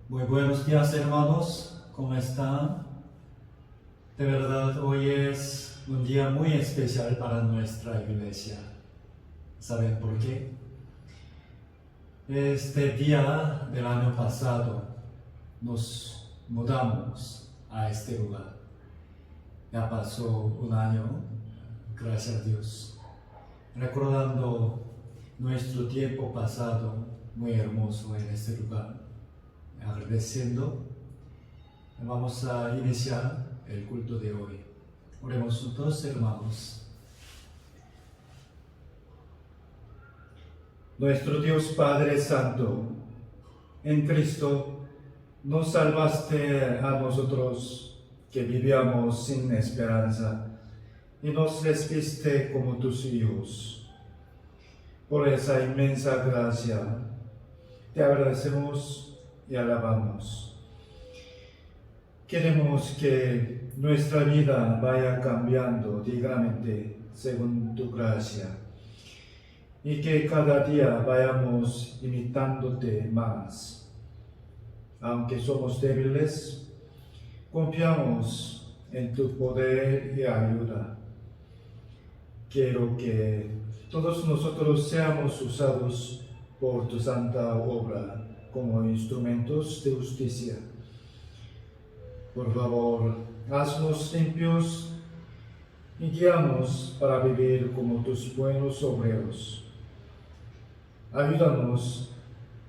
Muy buenos días, hermanos, ¿cómo están? De verdad, hoy es un día muy especial para nuestra iglesia. ¿Saben por qué? Este día del año pasado nos mudamos a este lugar. Ya pasó un año, gracias a Dios, recordando nuestro tiempo pasado muy hermoso en este lugar. Agradeciendo, vamos a iniciar el culto de hoy. Oremos juntos, hermanos. Nuestro Dios Padre Santo, en Cristo nos salvaste a nosotros que vivíamos sin esperanza y nos recibiste como tus hijos. Por esa inmensa gracia te agradecemos y alabamos. Queremos que nuestra vida vaya cambiando dignamente según tu gracia y que cada día vayamos imitándote más. Aunque somos débiles, confiamos en tu poder y ayuda. Quiero que todos nosotros seamos usados por tu santa obra como instrumentos de justicia. Por favor, haznos limpios y guíanos para vivir como tus buenos obreros. Ayúdanos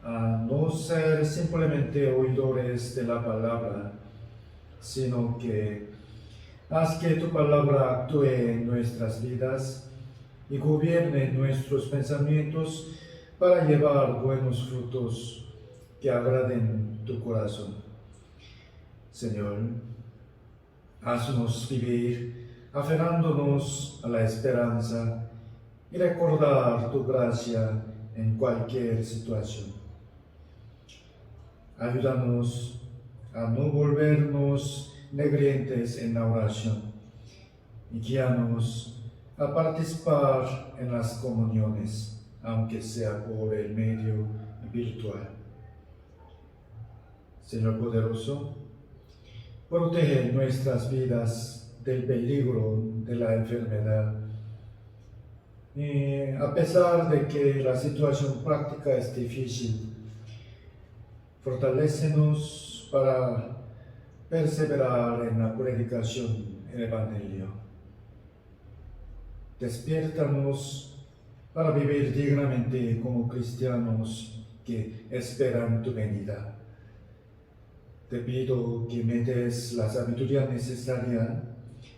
a no ser simplemente oidores de la palabra, sino que haz que tu palabra actúe en nuestras vidas y gobierne nuestros pensamientos para llevar buenos frutos que agraden tu corazón. Señor, haznos vivir aferrándonos a la esperanza y recordar tu gracia en cualquier situación. Ayúdanos a no volvernos negligentes en la oración y guíanos a participar en las comuniones, aunque sea por el medio virtual. Señor poderoso, protege nuestras vidas del peligro de la enfermedad. Y a pesar de que la situación práctica es difícil, fortalécenos para perseverar en la predicación del Evangelio. Despiértanos para vivir dignamente como cristianos que esperan tu venida. Te pido que me des la sabiduría necesaria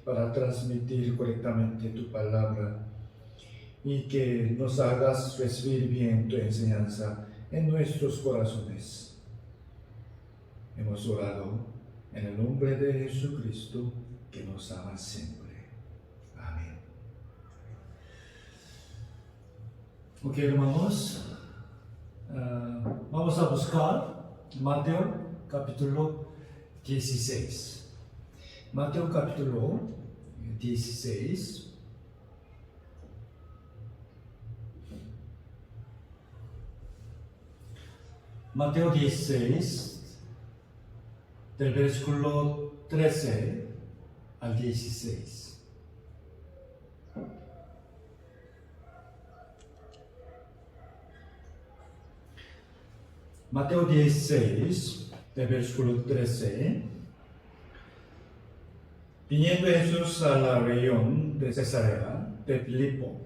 para transmitir correctamente tu palabra y que nos hagas recibir bien tu enseñanza en nuestros corazones. Hemos orado en el nombre de Jesucristo, que nos ama siempre. Amén. Ok, hermanos, vamos a buscar Mateo capítulo 16. Mateo capítulo 16. Mateo 16, del versículo 13 al 16. Mateo 16, del versículo 13. Viniendo Jesús a la región de Cesarea de Filipo,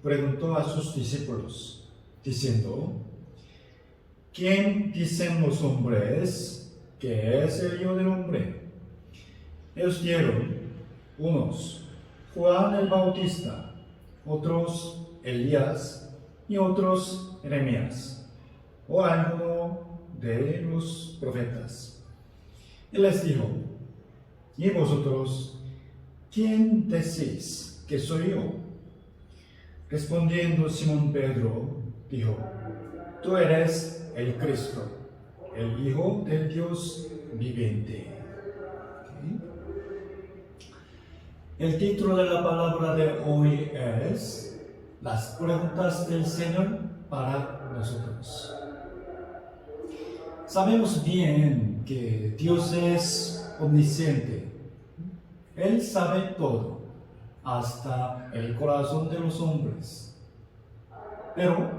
preguntó a sus discípulos, diciendo: ¿Quién dicen los hombres que es el Hijo del Hombre? Ellos dijeron, unos, Juan el Bautista, otros, Elías, y otros, Jeremías, o alguno de los profetas. Él les dijo, ¿y vosotros, quién decís que soy yo? Respondiendo Simón Pedro, dijo, tú eres el Cristo, el Hijo del Dios viviente. El título de la palabra de hoy es Las preguntas del Señor para nosotros. Sabemos bien que Dios es omnisciente. Él sabe todo, hasta el corazón de los hombres. Pero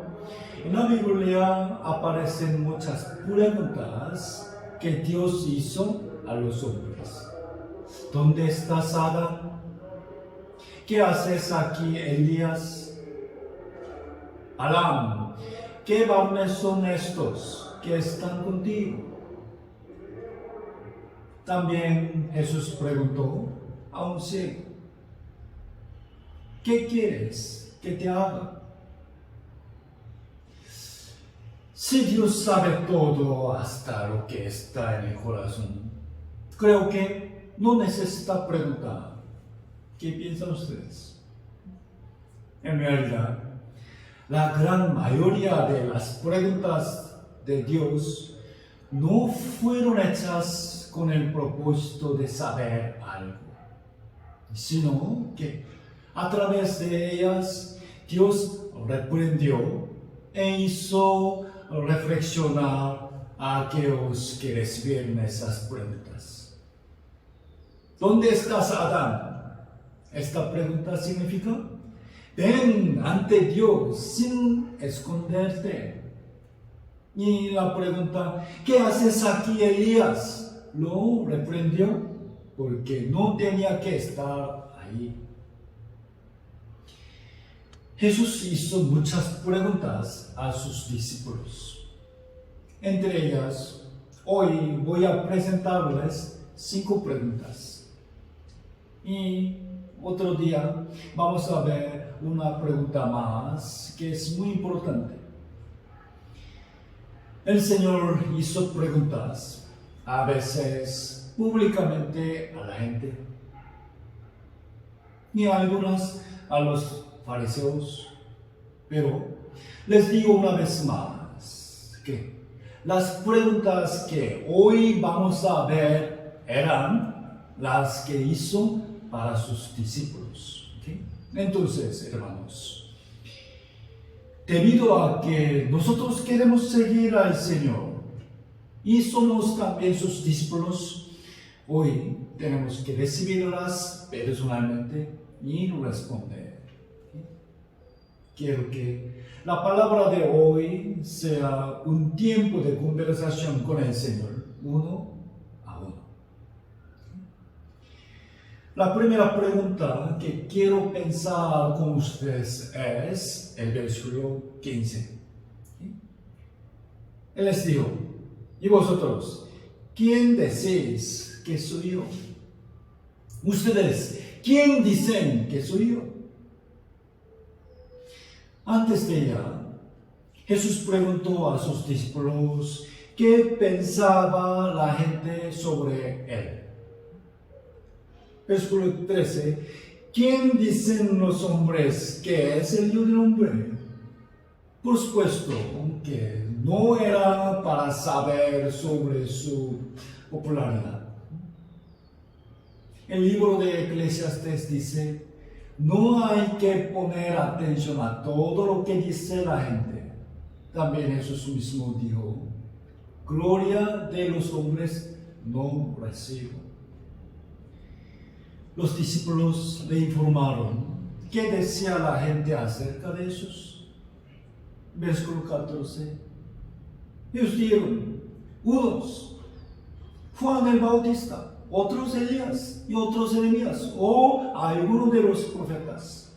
en la Biblia aparecen muchas preguntas que Dios hizo a los hombres. ¿Dónde estás, Adán? ¿Qué haces aquí, Elías? Alam, ¿qué varones son estos que están contigo? También Jesús preguntó a un ciego: ¿qué quieres que te haga? Si Dios sabe todo, hasta lo que está en el corazón, creo que no necesita preguntar. ¿Qué piensan ustedes? En realidad, la gran mayoría de las preguntas de Dios no fueron hechas con el propósito de saber algo, sino que a través de ellas Dios reprendió e hizo reflexionar a aquellos que recibieron esas preguntas. ¿Dónde estás, Adán? Esta pregunta significa: ven ante Dios sin esconderte. Y la pregunta: ¿qué haces aquí, Elías? Lo reprendió porque no tenía que estar ahí. Jesús hizo muchas preguntas a sus discípulos. Entre ellas, hoy voy a presentarles 5 preguntas. Y otro día vamos a ver una pregunta más que es muy importante. El Señor hizo preguntas, a veces públicamente a la gente, y algunas a los fariseos. Pero les digo una vez más que las preguntas que hoy vamos a ver eran las que hizo para sus discípulos. ¿Okay? Entonces, hermanos, debido a que nosotros queremos seguir al Señor y somos también sus discípulos, hoy tenemos que recibirlas personalmente y responder. Quiero que la palabra de hoy sea un tiempo de conversación con el Señor, uno a uno. La primera pregunta que quiero pensar con ustedes es el versículo 15. Él les dijo: ¿y vosotros, quién decís que soy yo? Ustedes, ¿quién dicen que soy yo? Antes de ella, Jesús preguntó a sus discípulos qué pensaba la gente sobre él. Versículo 13: ¿quién dicen los hombres que es el Hijo del Hombre? Por supuesto que no era para saber sobre su popularidad. El libro de Eclesiastes dice: no hay que poner atención a todo lo que dice la gente. También Jesús mismo dijo: gloria de los hombres no recibo. Los discípulos le informaron qué decía la gente acerca de Jesús. Versículo 14. Ellos dijeron: unos, Juan el Bautista, otros Elías y otros Jeremías o alguno de los profetas.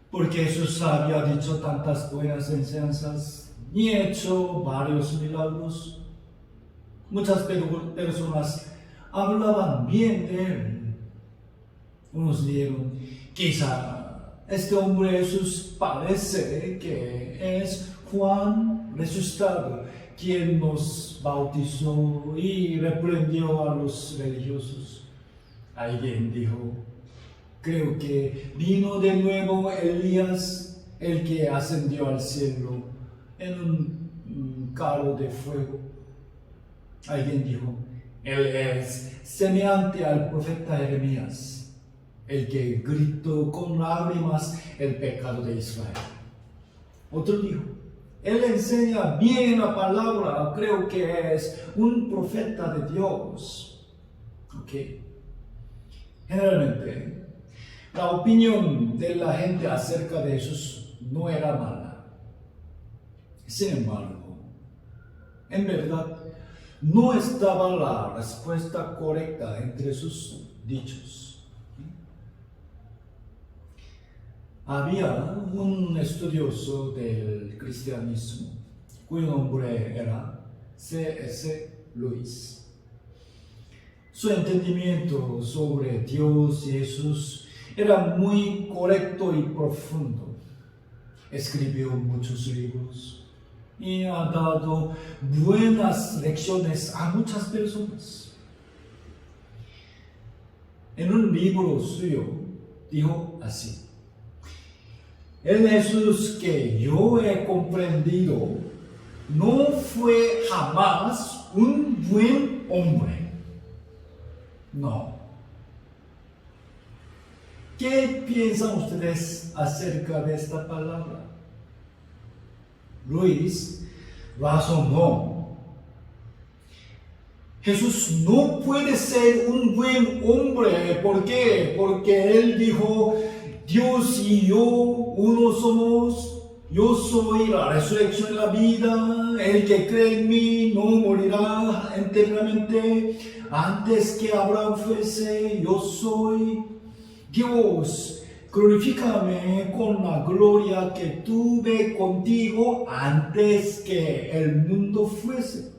Porque Jesús había dicho tantas buenas enseñanzas y hecho varios milagros. Muchas personas hablaban bien de él. Unos dijeron: quizá este hombre Jesús parece que es Juan resucitado, quien nos bautizó y reprendió a los religiosos. Alguien dijo: creo que vino de nuevo Elías, el que ascendió al cielo en un carro de fuego. Alguien dijo: él es semejante al profeta Jeremías, el que gritó con lágrimas el pecado de Israel. Otro dijo: Él enseña bien la palabra, creo que es un profeta de Dios. Ok. Generalmente, la opinión de la gente acerca de Jesús no era mala. Sin embargo, en verdad, no estaba la respuesta correcta entre sus dichos. Había un estudioso del cristianismo cuyo nombre era C.S. Lewis. Su entendimiento sobre Dios y Jesús era muy correcto y profundo. Escribió muchos libros y ha dado buenas lecciones a muchas personas. En un libro suyo dijo así: el Jesús que yo he comprendido no fue jamás un buen hombre. No. ¿Qué piensan ustedes acerca de esta palabra? Luis razonó. Jesús no puede ser un buen hombre. ¿Por qué? Porque él dijo: Dios y yo uno somos. Yo soy la resurrección y la vida. El que cree en mí no morirá eternamente. Antes que Abraham fuese, yo soy. Dios, glorifícame con la gloria que tuve contigo antes que el mundo fuese.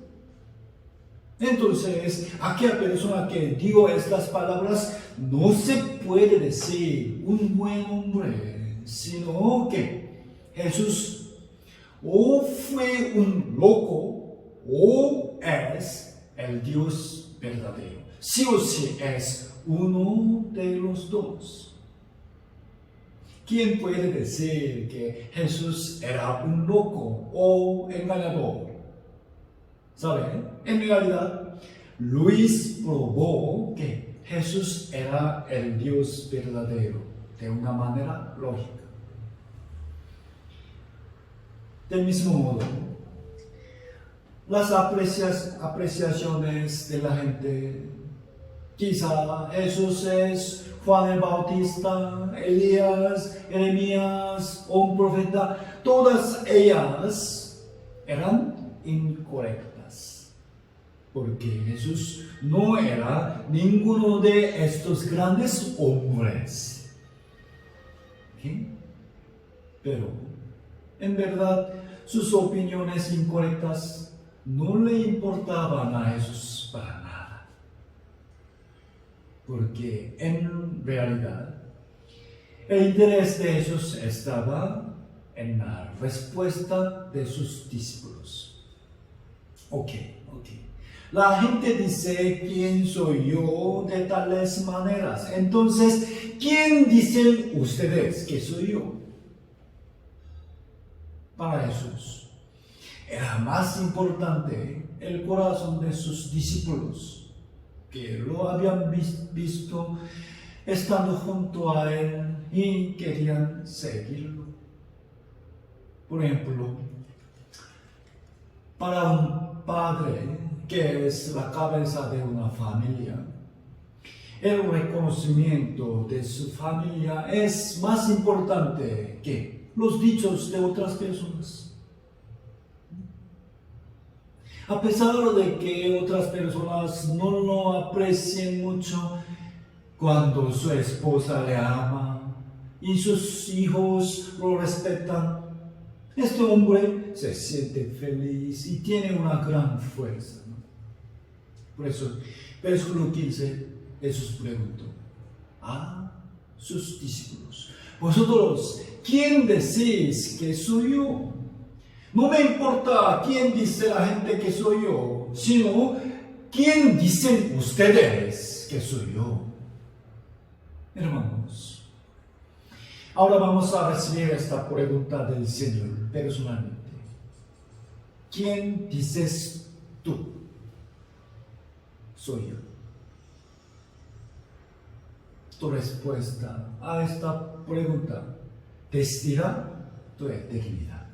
Entonces, aquella persona que dio estas palabras no se puede decir un buen hombre, sino que Jesús o fue un loco o es el Dios verdadero. Sí o sí es uno de los dos. ¿Quién puede decir que Jesús era un loco o engañador? ¿Saben? En realidad, Luis probó que Jesús era el Dios verdadero de una manera lógica. Del mismo modo, las apreciaciones de la gente, quizá Jesús es Juan el Bautista, Elías, Jeremías o un profeta, todas ellas eran incorrectas, porque Jesús no era ninguno de estos grandes hombres. ¿Okay? Pero, en verdad, sus opiniones incorrectas no le importaban a Jesús para nada. Porque en realidad, el interés de Jesús estaba en la respuesta de sus discípulos. Ok. La gente dice: ¿quién soy yo? De tales maneras. Entonces, ¿quién dicen ustedes que soy yo? Para Jesús era más importante el corazón de sus discípulos, que lo habían visto estando junto a él y querían seguirlo. Por ejemplo, para un padre que es la cabeza de una familia, el reconocimiento de su familia es más importante que los dichos de otras personas. A pesar de que otras personas no lo aprecien mucho, cuando su esposa le ama y sus hijos lo respetan, este hombre se siente feliz y tiene una gran fuerza, ¿no? Por eso, versículo 15, Jesús preguntó a sus discípulos: vosotros, ¿quién decís que soy yo? No me importa quién dice la gente que soy yo, sino quién dicen ustedes que soy yo. Hermanos, ahora vamos a recibir esta pregunta del Señor personalmente. ¿Quién dices tú? Soy yo. Tu respuesta a esta pregunta decidirá tu eternidad.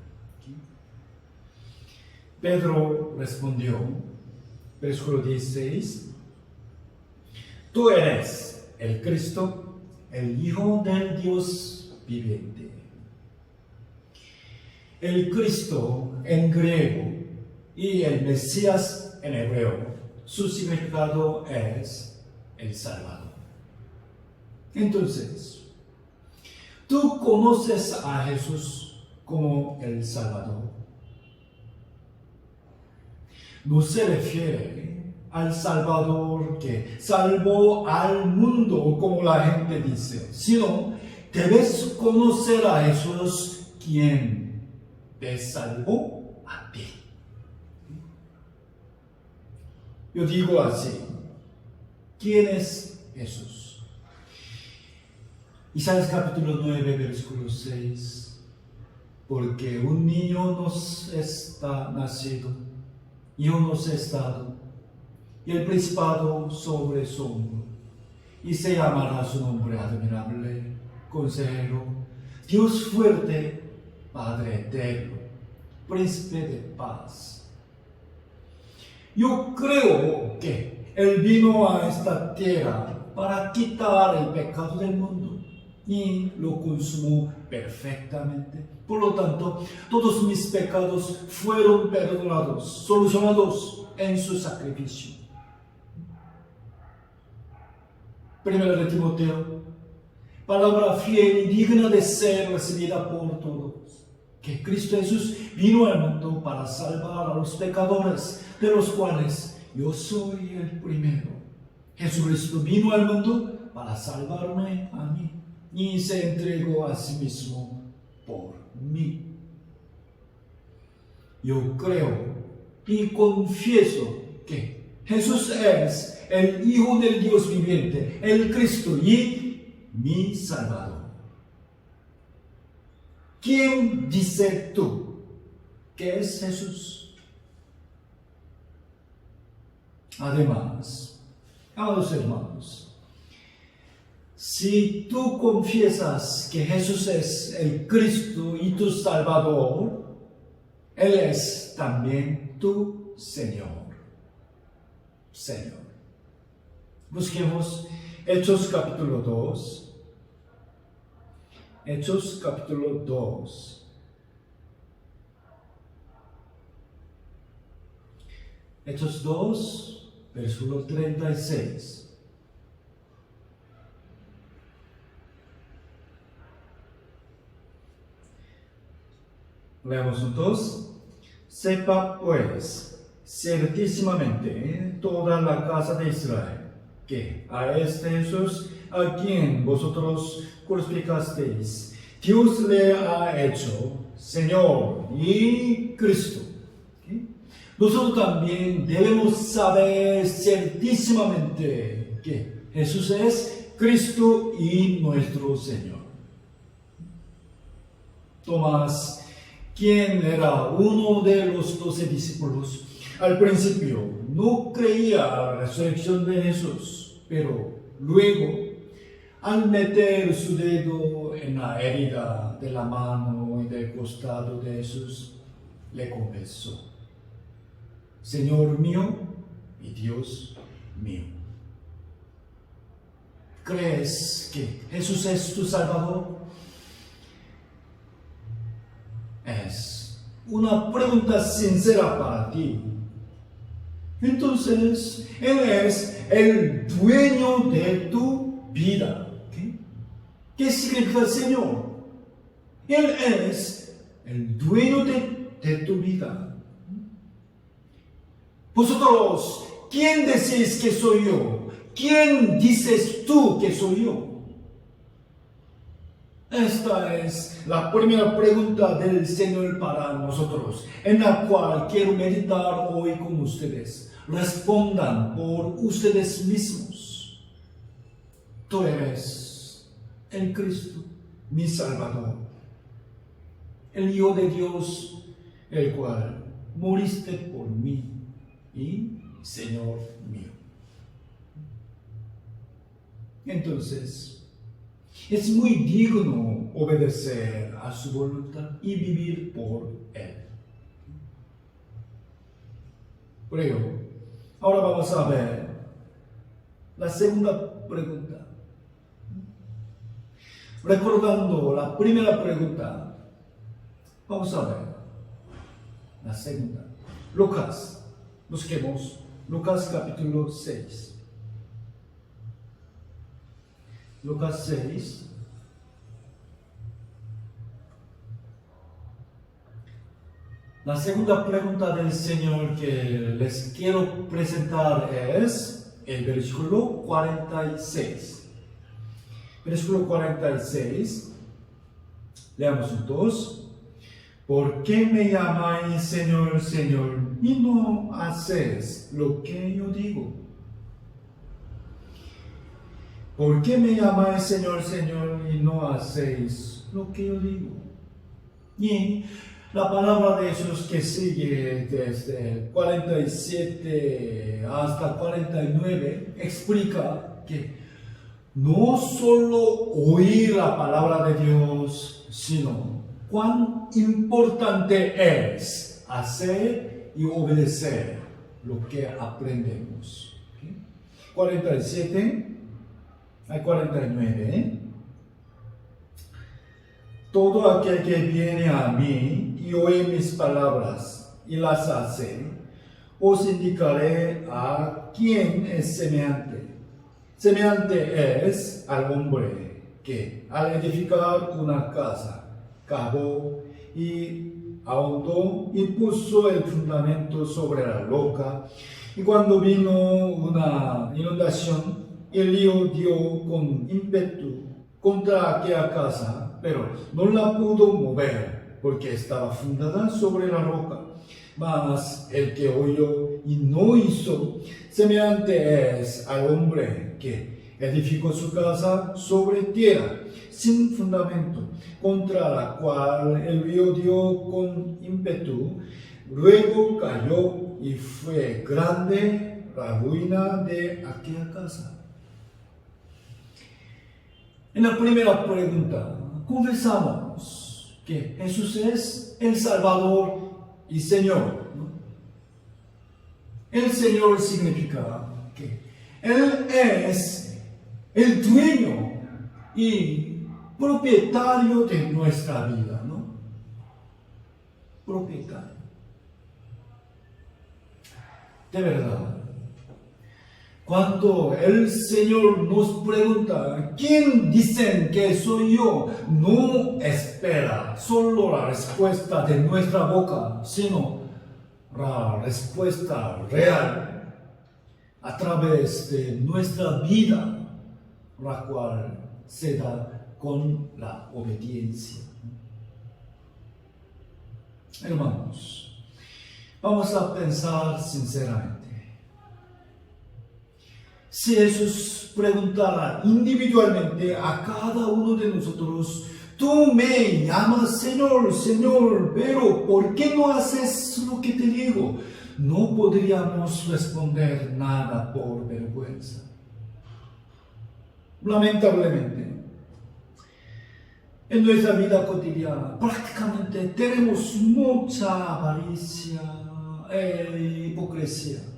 Pedro respondió, versículo 16, tú eres el Cristo, el Hijo del Dios viviente. El Cristo en griego y el Mesías en hebreo, su significado es el Salvador. Entonces, ¿tú conoces a Jesús como el Salvador? No se refiere al Salvador que salvó al mundo, como la gente dice, sino debes conocer a Jesús, quien te salvó a ti. Yo digo así, ¿quién es Jesús? Isaías capítulo 9, versículo 6, porque un niño nos está nacido, hijo nos es dado, y el principado sobre su hombro, y se llamará su nombre admirable, consejero, Dios fuerte, Padre eterno, príncipe de paz. Yo creo que Él vino a esta tierra para quitar el pecado del mundo y lo consumó perfectamente. Por lo tanto, todos mis pecados fueron perdonados, solucionados en su sacrificio. Primero de Timoteo, palabra fiel y digna de ser recibida por todos, que Cristo Jesús vino al mundo para salvar a los pecadores, de los cuales yo soy el primero. Jesucristo vino al mundo para salvarme a mí y se entregó a sí mismo por mí. Yo creo y confieso que Jesús es el Hijo del Dios viviente, el Cristo y mi Salvador. ¿Quién dices tú que es Jesús? Además, amados hermanos, si tú confiesas que Jesús es el Cristo y tu Salvador, Él es también tu Señor. Señor. Busquemos Hechos capítulo 2. Hechos capítulo 2. Hechos 2, versículo 36. Leamos juntos. Sepa pues, ciertísimamente, toda la casa de Israel, que a este Jesús, a quien vosotros crucificasteis, Dios le ha hecho Señor y Cristo. ¿Okay? Nosotros también debemos saber ciertísimamente que Jesús es Cristo y nuestro Señor. Tomás, quien era uno de los 12 discípulos, al principio no creía a la resurrección de Jesús, pero luego, al meter su dedo en la herida de la mano y del costado de Jesús, le confesó: Señor mío y Dios mío. ¿Crees que Jesús es tu Salvador? Es una pregunta sincera para ti. Entonces, Él es el dueño de tu vida. ¿Qué significa Señor? Él es el dueño de tu vida. Vosotros, ¿quién decís que soy yo? ¿Quién dices tú que soy yo? Esta es la primera pregunta del Señor para nosotros, en la cual quiero meditar hoy con ustedes. Respondan por ustedes mismos. Tú eres el Cristo, mi Salvador, el Hijo de Dios, el cual moriste por mí y Señor mío. Entonces, es muy digno obedecer a su voluntad y vivir por Él. Por ello, ahora vamos a ver la segunda pregunta. Recordando la primera pregunta, vamos a ver la segunda. Lucas, busquemos Lucas capítulo 6. Lucas 6. La segunda pregunta del Señor que les quiero presentar es el versículo 46. Versículo 46. Leamos juntos. ¿Por qué me llamáis Señor, Señor, y no hacéis lo que yo digo? ¿Por qué me llamáis Señor, Señor, y no hacéis lo que yo digo? Y la palabra de Jesús que sigue desde 47 hasta 49 explica que no solo oír la palabra de Dios, sino cuán importante es hacer y obedecer lo que aprendemos. 47 al 49. Todo aquel que viene a mí y oye mis palabras y las hace, os indicaré a quién es semejante. Semejante es al hombre que, al edificar una casa, cavó y ahondó y puso el fundamento sobre la roca. Y cuando vino una inundación, el río dio con ímpetu contra aquella casa, pero no la pudo mover porque estaba fundada sobre la roca. Mas el que oyó y no hizo, semejante es al hombre que edificó su casa sobre tierra, sin fundamento, contra la cual el río dio con ímpetu, luego cayó y fue grande la ruina de aquella casa. En la primera pregunta, confesamos que Jesús es el Salvador y Señor. El Señor significa que Él es el dueño y propietario de nuestra vida, ¿no? Propietario. De verdad. Cuando el Señor nos pregunta, ¿quién dicen que soy yo? No espera solo la respuesta de nuestra boca, sino la respuesta real a través de nuestra vida, la cual se da con la obediencia. Hermanos, vamos a pensar sinceramente. Si Jesús preguntara individualmente a cada uno de nosotros, tú me llamas Señor, Señor, pero ¿por qué no haces lo que te digo? No podríamos responder nada por vergüenza. Lamentablemente, en nuestra vida cotidiana prácticamente tenemos mucha avaricia e hipocresía.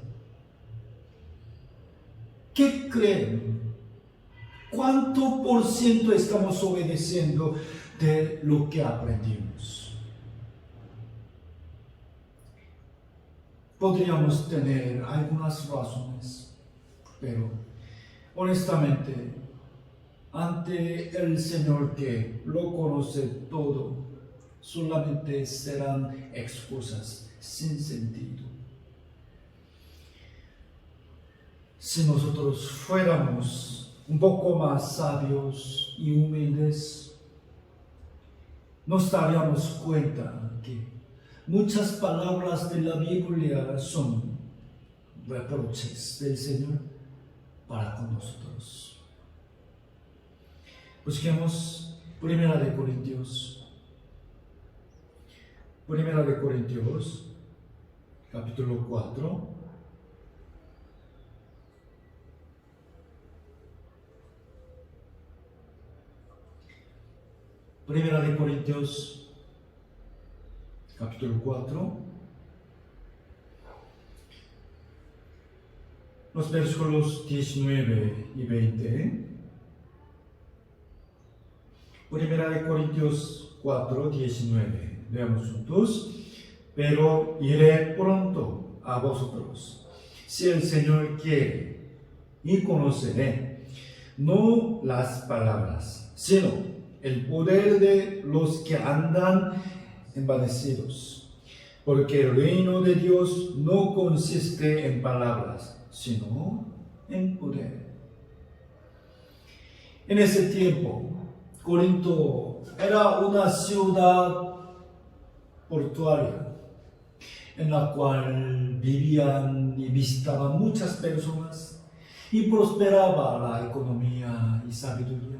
¿Qué creen? ¿Cuánto por ciento estamos obedeciendo de lo que aprendimos? Podríamos tener algunas razones, pero honestamente, ante el Señor que lo conoce todo, solamente serán excusas sin sentido. Si nosotros fuéramos un poco más sabios y humildes, nos daríamos cuenta que muchas palabras de la Biblia son reproches del Señor para con nosotros. Busquemos Primera de Corintios, capítulo 4. Primera de Corintios, capítulo 4, los versículos 19 y 20. Primera de Corintios 4, 19. Leamos juntos. Pero iré pronto a vosotros, si el Señor quiere, y conoceré, no las palabras, sino el poder de los que andan envanecidos. Porque el reino de Dios no consiste en palabras, sino en poder. En ese tiempo, Corinto era una ciudad portuaria en la cual vivían y visitaban muchas personas y prosperaba la economía y sabiduría.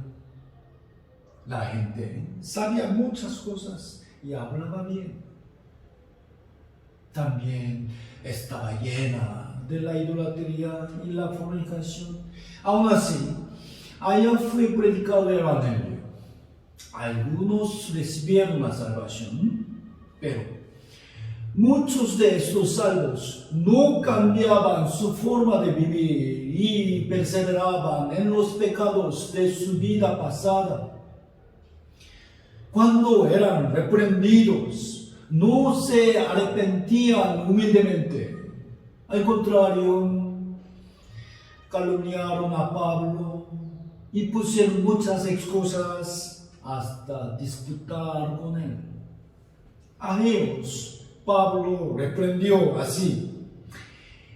La gente sabía muchas cosas y hablaba bien. También estaba llena de la idolatría y la fornicación. Aún así, allá fue predicado el Evangelio. Algunos recibieron la salvación, pero muchos de estos salvos no cambiaban su forma de vivir y perseveraban en los pecados de su vida pasada. Cuando eran reprendidos, no se arrepentían humildemente. Al contrario, calumniaron a Pablo y pusieron muchas excusas hasta disputar con él. A ellos Pablo reprendió así: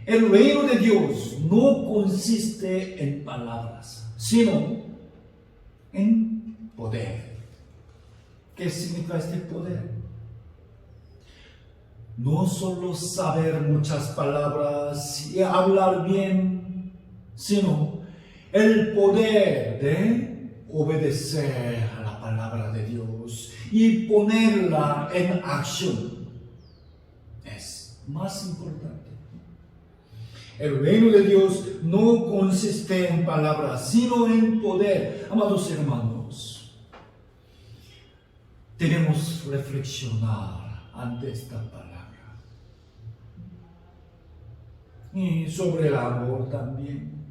el reino de Dios no consiste en palabras, sino en poder. ¿Qué significa este poder? No solo saber muchas palabras y hablar bien, sino el poder de obedecer a la palabra de Dios y ponerla en acción. Más importante. El reino de Dios no consiste en palabras, sino en poder. Amados hermanos, debemos reflexionar ante esta palabra. Y sobre el amor también.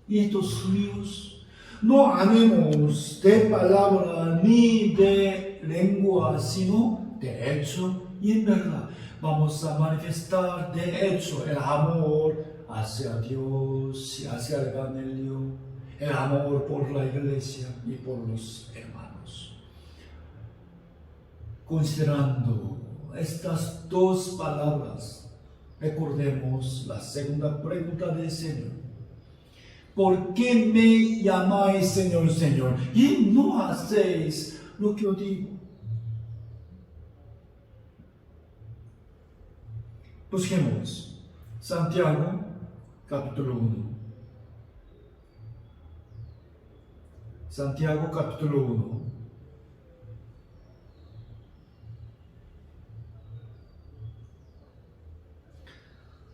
Y estos ríos, no hablemos de palabra ni de lengua, sino de hecho y en verdad. Vamos a manifestar de hecho el amor hacia Dios y hacia el Evangelio, el amor por la iglesia y por los hermanos. Considerando estas dos palabras, recordemos la segunda pregunta del Señor. ¿Por qué me llamáis Señor, Señor, y no hacéis lo que os digo? Busquemos Santiago capítulo 1. Santiago capítulo 1.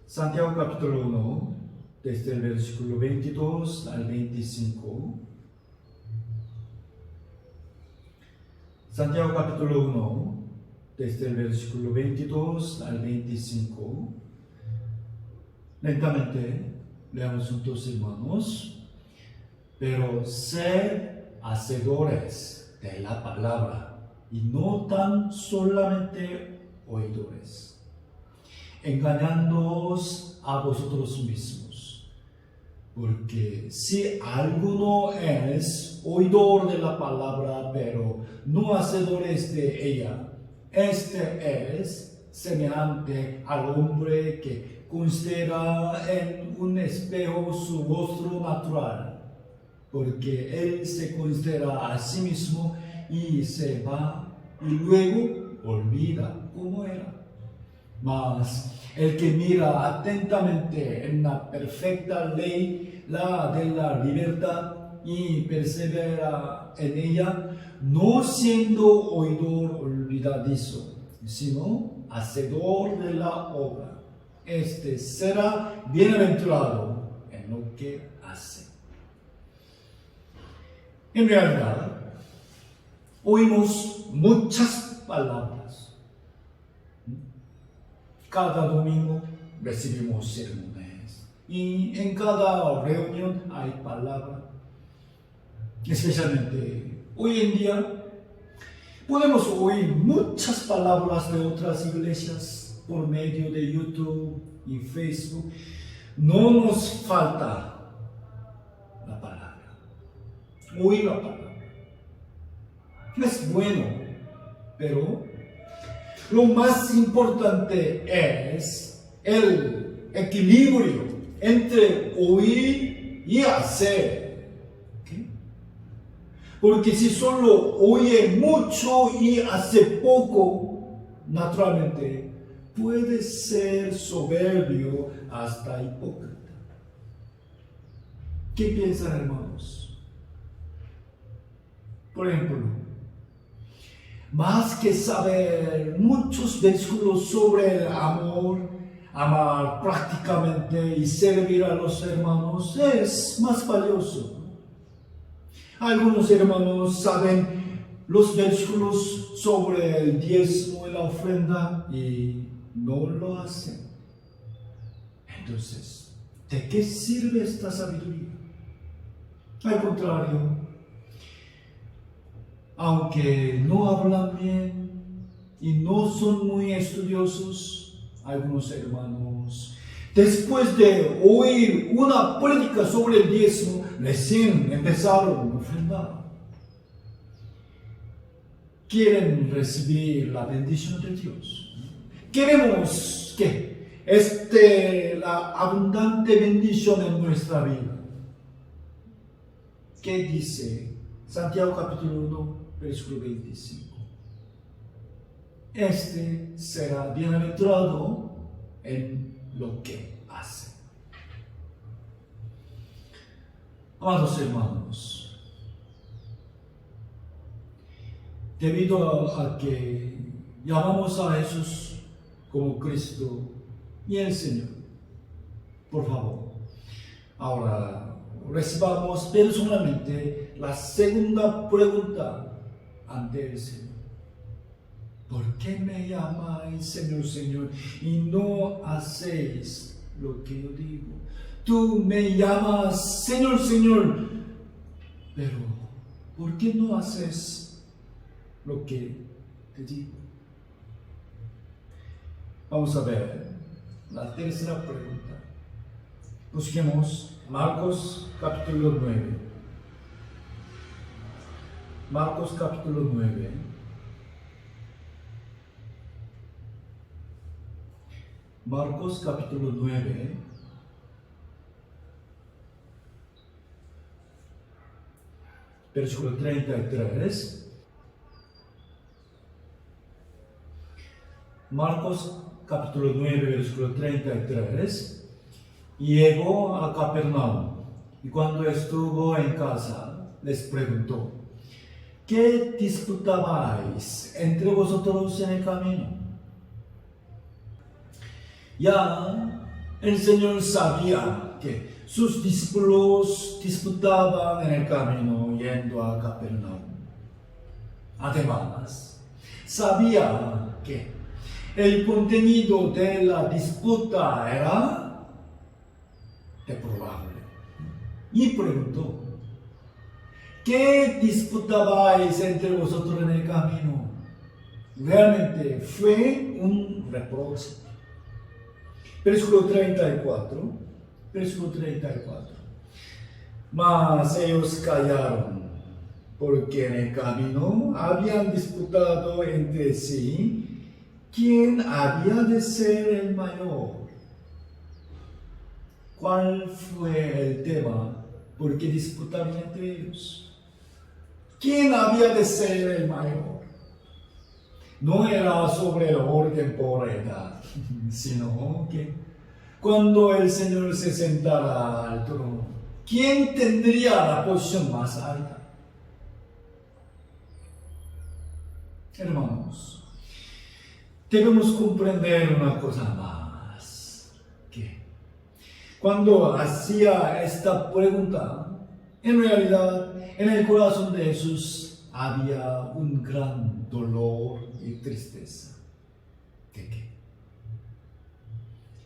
Santiago capítulo 1, desde el versículo 22 al 25. Santiago capítulo 1. Desde el versículo 22 al 25. Lentamente leamos juntos, hermanos. Pero sed hacedores de la palabra y no tan solamente oidores, engañándoos a vosotros mismos. Porque si alguno es oidor de la palabra, pero no hacedores de ella, este es semejante al hombre que considera en un espejo su rostro natural, porque él se considera a sí mismo y se va y luego olvida cómo era. Mas el que mira atentamente en la perfecta ley, la de la libertad, y persevera en ella, no siendo oidor olvidadizo, sino hacedor de la obra, este será bienaventurado en lo que hace. En realidad, oímos muchas palabras. Cada domingo recibimos sermones. Y en cada reunión hay palabra. Especialmente hoy en día podemos oír muchas palabras de otras iglesias por medio de YouTube y Facebook. No nos falta la palabra, oír la palabra. Es bueno, pero lo más importante es el equilibrio entre oír y hacer. ¿Okay? Porque si solo oye mucho y hace poco, naturalmente puede ser soberbio hasta hipócrita. ¿Qué piensan, hermanos? Por ejemplo, más que saber muchos versículos sobre el amor, amar prácticamente y servir a los hermanos es más valioso. Algunos hermanos saben los versículos sobre el diezmo y la ofrenda y no lo hacen. Entonces, ¿de qué sirve esta sabiduría? Al contrario, aunque no hablan bien y no son muy estudiosos, algunos hermanos, después de oír una prédica sobre el diezmo, recién empezaron a ofrendar. Quieren recibir la bendición de Dios. Queremos que la abundante bendición en nuestra vida. ¿Qué dice Santiago capítulo 1, versículo 25? Será bienaventurado en lo que hace. Amados hermanos, debido a que llamamos a Jesús como Cristo y el Señor, por favor, ahora recibamos personalmente la segunda pregunta ante el Señor. ¿Por qué me llamáis Señor, Señor, y no hacéis lo que yo digo? Tú me llamas Señor, Señor, pero ¿por qué no haces lo que te digo? Vamos a ver la tercera pregunta. Busquemos Marcos capítulo 9. Marcos capítulo 9. Marcos capítulo 9. Versículo 33. Marcos capítulo 9, versículo 33. Llegó a Capernaum y cuando estuvo en casa les preguntó: ¿qué disputabais entre vosotros en el camino? Ya el Señor sabía que sus discípulos disputaban en el camino yendo a Capernaum. Además, sabía que el contenido de la disputa era deplorable. Y preguntó: ¿qué disputabais entre vosotros en el camino? Realmente fue un reproche. Versículo 34. Versículo 34. Mas ellos callaron, porque en el camino habían disputado entre sí quién había de ser el mayor. ¿Cuál fue el tema? ¿Por qué disputaron entre ellos? ¿Quién había de ser el mayor? No era sobre el orden por edad, sino que cuando el Señor se sentara al trono, ¿quién tendría la posición más alta? Hermanos, debemos comprender una cosa más, que cuando hacía esta pregunta, en realidad en el corazón de Jesús había un gran dolor y tristeza. ¿De qué?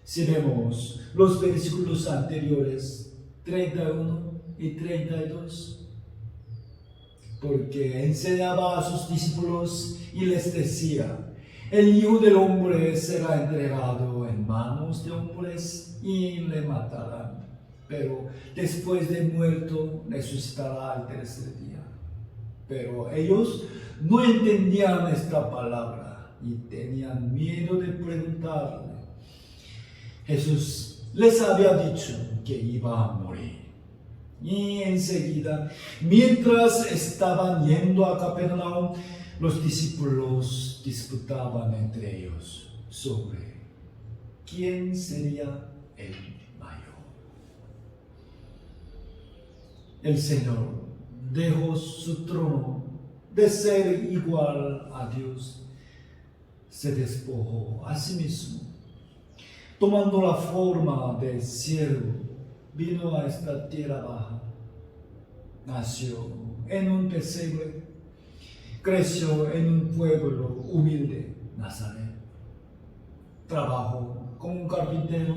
Si vemos los versículos anteriores, 31 y 32, porque enseñaba a sus discípulos y les decía: el Hijo del Hombre será entregado en manos de hombres y le matarán, pero después de muerto resucitará al tercer día. Pero ellos no entendían esta palabra y tenían miedo de preguntarle. Jesús les había dicho que iba a morir. Y enseguida, mientras estaban yendo a Capernaum, los discípulos disputaban entre ellos sobre quién sería el mayor. El Señor dejó su trono de ser igual a Dios, se despojó a sí mismo, tomando la forma de siervo, vino a esta tierra baja, nació en un pesebre, creció en un pueblo humilde, Nazaret, trabajó como un carpintero,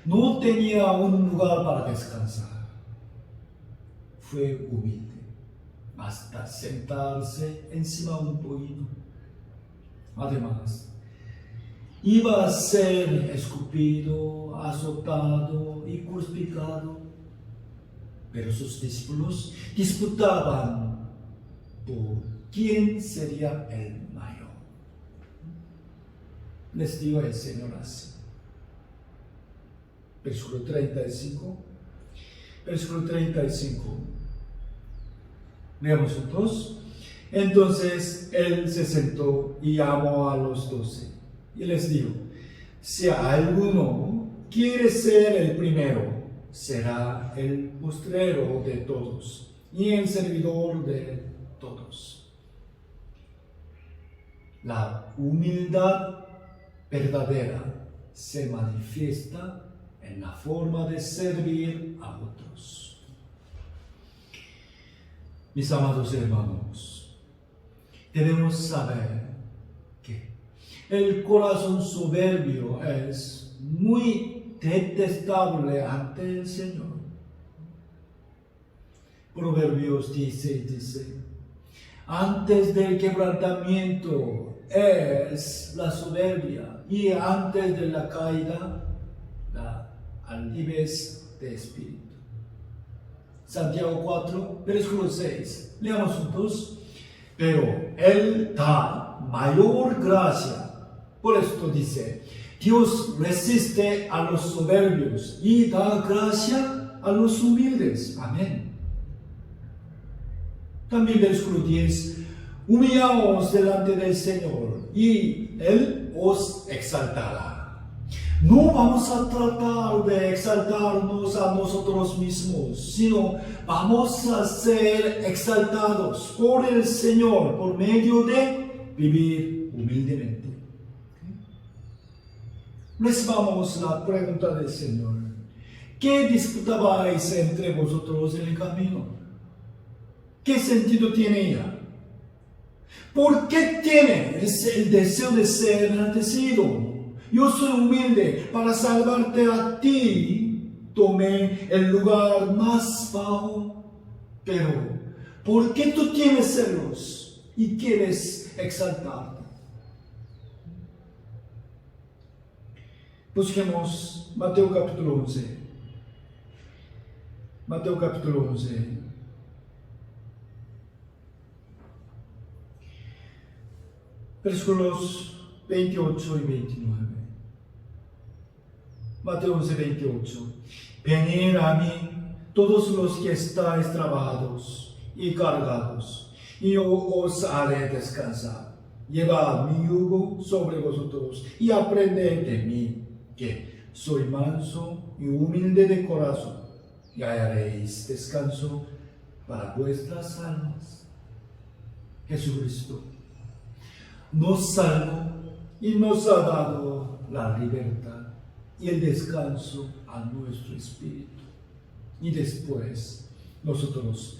no tenía un lugar para descansar, fue humilde hasta sentarse encima de un pollino. Además, iba a ser escupido, azotado y crucificado, pero sus discípulos disputaban por quién sería el mayor. Les dijo el Señor así. Versículo 35. Versículo 35. Leamos juntos. Entonces él se sentó y llamó a los 12 y les dijo: si alguno quiere ser el primero, será el postrero de todos y el servidor de todos. La humildad verdadera se manifiesta en la forma de servir a otros. Mis amados hermanos, debemos saber que el corazón soberbio es muy detestable ante el Señor. Proverbios dice: antes del quebrantamiento es la soberbia, y antes de la caída la altivez de espíritu. Santiago 4, versículo 6. Leamos juntos. Pero Él da mayor gracia. Por esto dice: Dios resiste a los soberbios y da gracia a los humildes. Amén. También versículo 10. Humillaos delante del Señor y Él os exaltará. No vamos a tratar de exaltarnos a nosotros mismos, sino vamos a ser exaltados por el Señor por medio de vivir humildemente. Recibamos la pregunta del Señor: ¿qué disputabais entre vosotros en el camino? ¿Qué sentido tiene ella? ¿Por qué tienes el deseo de ser enaltecido? Yo soy humilde para salvarte a ti. Tomé el lugar más bajo. Pero, ¿por qué tú tienes celos y quieres exaltarte? Busquemos Mateo capítulo 11. Mateo capítulo 11. Versículos 28 y 29. Mateo 11, 28. Venid a mí todos los que estáis trabajados y cargados, y yo os haré descansar. Llevad mi yugo sobre vosotros y aprended de mí, que soy manso y humilde de corazón, y hallaréis descanso para vuestras almas. Jesucristo nos salvó y nos ha dado la libertad y el descanso a nuestro espíritu. Y después nosotros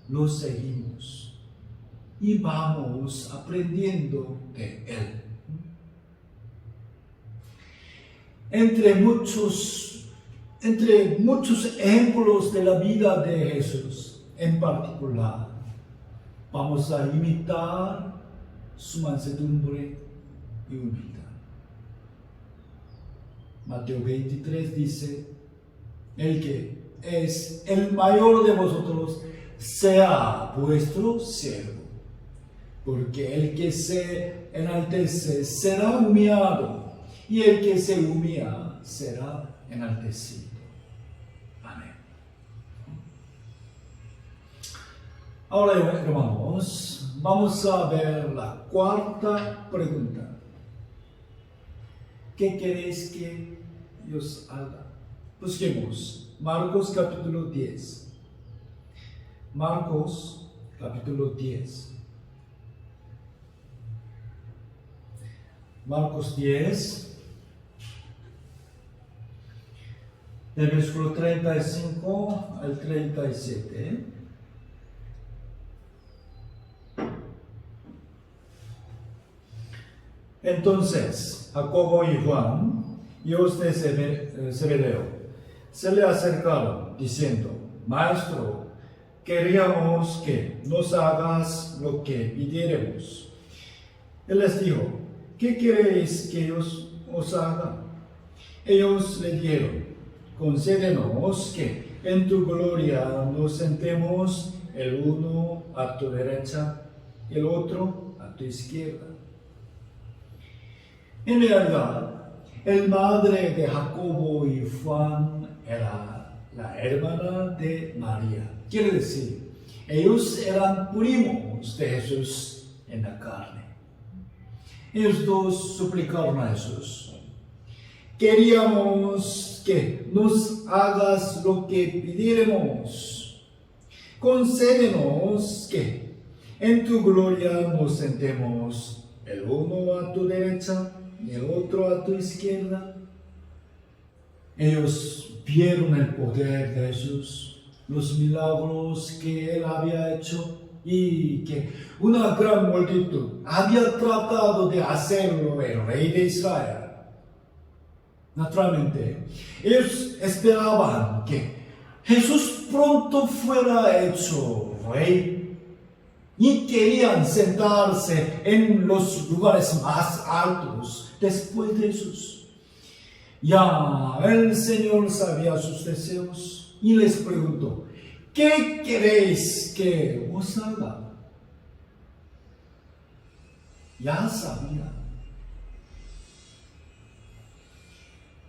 lo seguimos y vamos aprendiendo de Él. entre muchos ejemplos de la vida de Jesús en particular, vamos a imitar su mansedumbre y humildad. Mateo 23 dice, el que es el mayor de vosotros sea vuestro siervo, porque el que se enaltece será humillado, y el que se humilla será enaltecido. Amén. Ahora, hermanos, vamos a ver la cuarta pregunta. ¿Qué queréis que yo os haga? Busquemos Marcos capítulo 10. Marcos capítulo 10. Marcos 10, del versículo 35 al 37. Entonces, Jacobo y Juan, hijos de Zebedeo, se le acercaron diciendo, Maestro, queríamos que nos hagas lo que pidiéramos. Él les dijo, ¿qué queréis que yo os haga? Ellos le dijeron, concédenos que en tu gloria nos sentemos el uno a tu derecha y el otro a tu izquierda. En realidad, el madre de Jacobo y Juan era la hermana de María. Quiere decir, ellos eran primos de Jesús en la carne. Ellos dos suplicaron a Jesús, queríamos que nos hagas lo que pidiéramos. Concédenos que en tu gloria nos sentemos el uno a tu derecha y el otro a tu izquierda. Ellos vieron el poder de Jesús, los milagros que él había hecho y que una gran multitud había tratado de hacerlo el rey de Israel. Naturalmente, ellos esperaban que Jesús pronto fuera hecho rey y querían sentarse en los lugares más altos después de Jesús. Ya el Señor sabía sus deseos y les preguntó, ¿qué queréis que os haga? Ya sabía.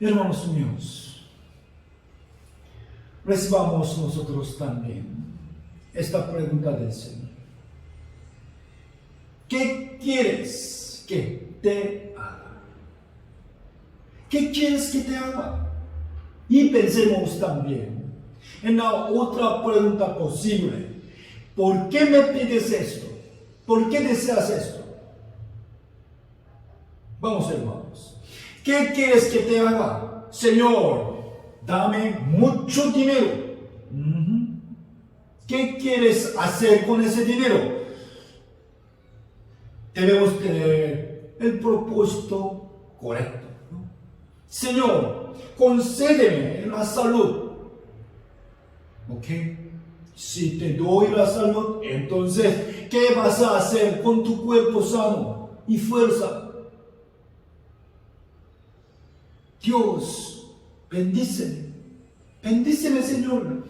Hermanos míos, recibamos nosotros también esta pregunta del Señor. ¿Qué quieres que te haga? ¿Qué quieres que te haga? Y pensemos también en la otra pregunta posible. ¿Por qué me pides esto? ¿Por qué deseas esto? Vamos, hermanos. ¿Qué quieres que te haga? Señor, dame mucho dinero. ¿Qué quieres hacer con ese dinero? Debemos tener el propósito correcto, ¿no? Señor, concédeme la salud. ¿Ok? Si te doy la salud, entonces, ¿qué vas a hacer con tu cuerpo sano y fuerza? Dios, bendíceme. Bendíceme, Señor.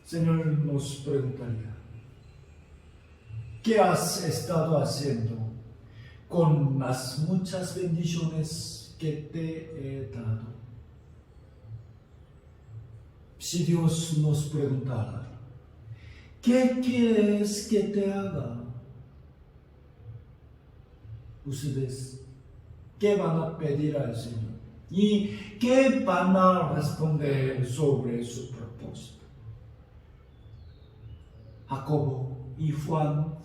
Señor nos preguntaría, ¿qué has estado haciendo con las muchas bendiciones que te he dado? Si Dios nos preguntara, ¿qué quieres que te haga? Ustedes, ¿qué van a pedir al Señor? ¿Y qué van a responder sobre su propósito? Jacobo y Juan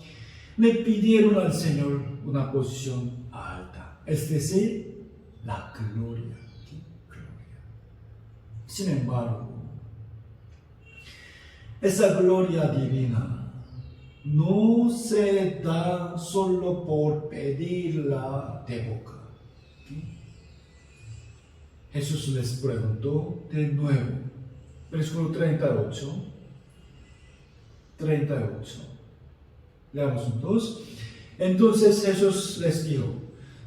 le pidieron al Señor una posición alta, es decir, la gloria. ¿Qué gloria? Sin embargo, esa gloria divina no se da solo por pedirla de boca. Jesús les preguntó de nuevo, versículo 38. Leamos juntos. Entonces Jesús les dijo,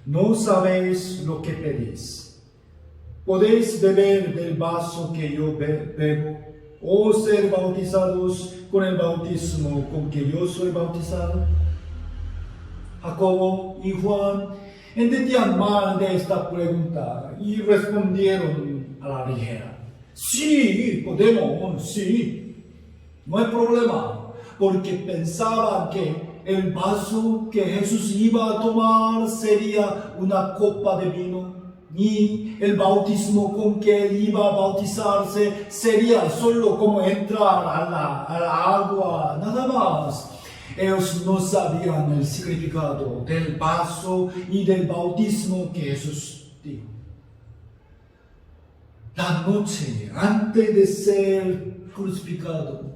no sabéis lo que pedís. ¿Podéis beber del vaso que yo bebo o ser bautizados con el bautismo con que yo soy bautizado? Jacobo y Juan entendían mal de esta pregunta y respondieron a la ligera. Sí, podemos, sí, no hay problema, porque pensaban que el vaso que Jesús iba a tomar sería una copa de vino y el bautismo con que él iba a bautizarse sería solo como entrar a la agua, nada más. Ellos no sabían el significado del vaso y del bautismo que Jesús dijo. La noche antes de ser crucificado,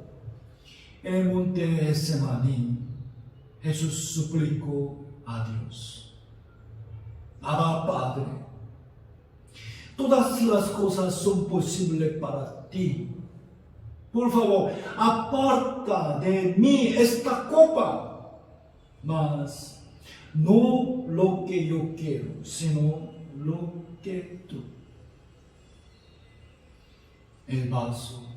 en el monte Getsemaní, Jesús suplicó a Dios. Abba, Padre, todas las cosas son posibles para ti. Por favor, aparta de mí esta copa, mas no lo que yo quiero, sino lo que tú. El vaso,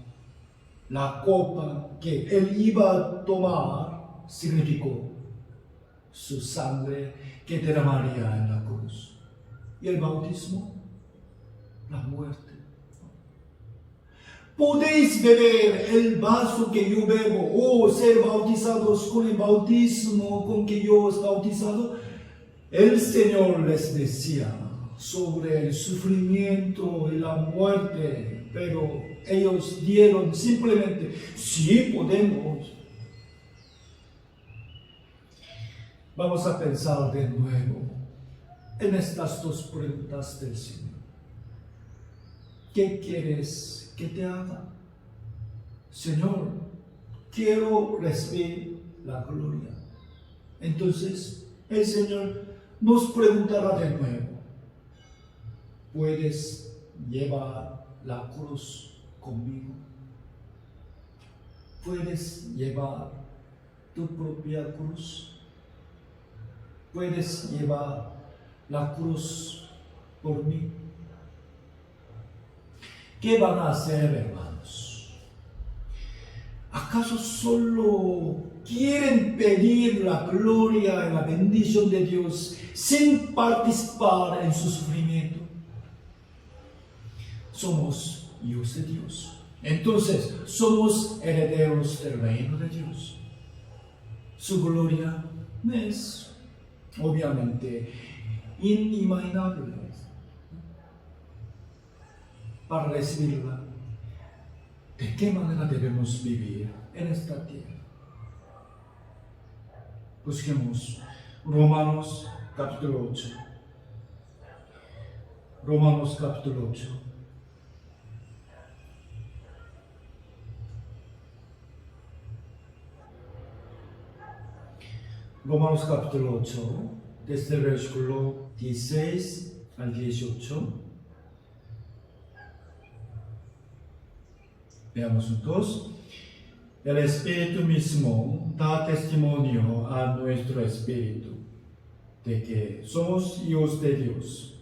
la copa que él iba a tomar, significó su sangre que derramaría en la cruz. Y el bautismo, la muerte. ¿Podéis beber el vaso que yo bebo o ser bautizados con el bautismo con que yo os bautizado? El Señor les decía sobre el sufrimiento y la muerte, pero ellos dieron simplemente, sí podemos. Vamos a pensar de nuevo en estas dos preguntas del Señor. ¿Qué quieres que te haga? Señor, quiero recibir la gloria. Entonces el Señor nos preguntará de nuevo, ¿puedes llevar la cruz conmigo? ¿Puedes llevar tu propia cruz? ¿Puedes llevar la cruz por mí? ¿Qué van a hacer, hermanos? ¿Acaso solo quieren pedir la gloria y la bendición de Dios sin participar en su sufrimiento? Somos hijos de Dios. Entonces, somos herederos del reino de Dios. Su gloria es, obviamente, inimaginable. Para recibirla, ¿de qué manera debemos vivir en esta tierra? Busquemos Romanos capítulo 8. Romanos capítulo 8. Romanos capítulo 8, desde el versículo 16 al 18. Veamos juntos. El Espíritu mismo da testimonio a nuestro espíritu de que somos hijos de Dios.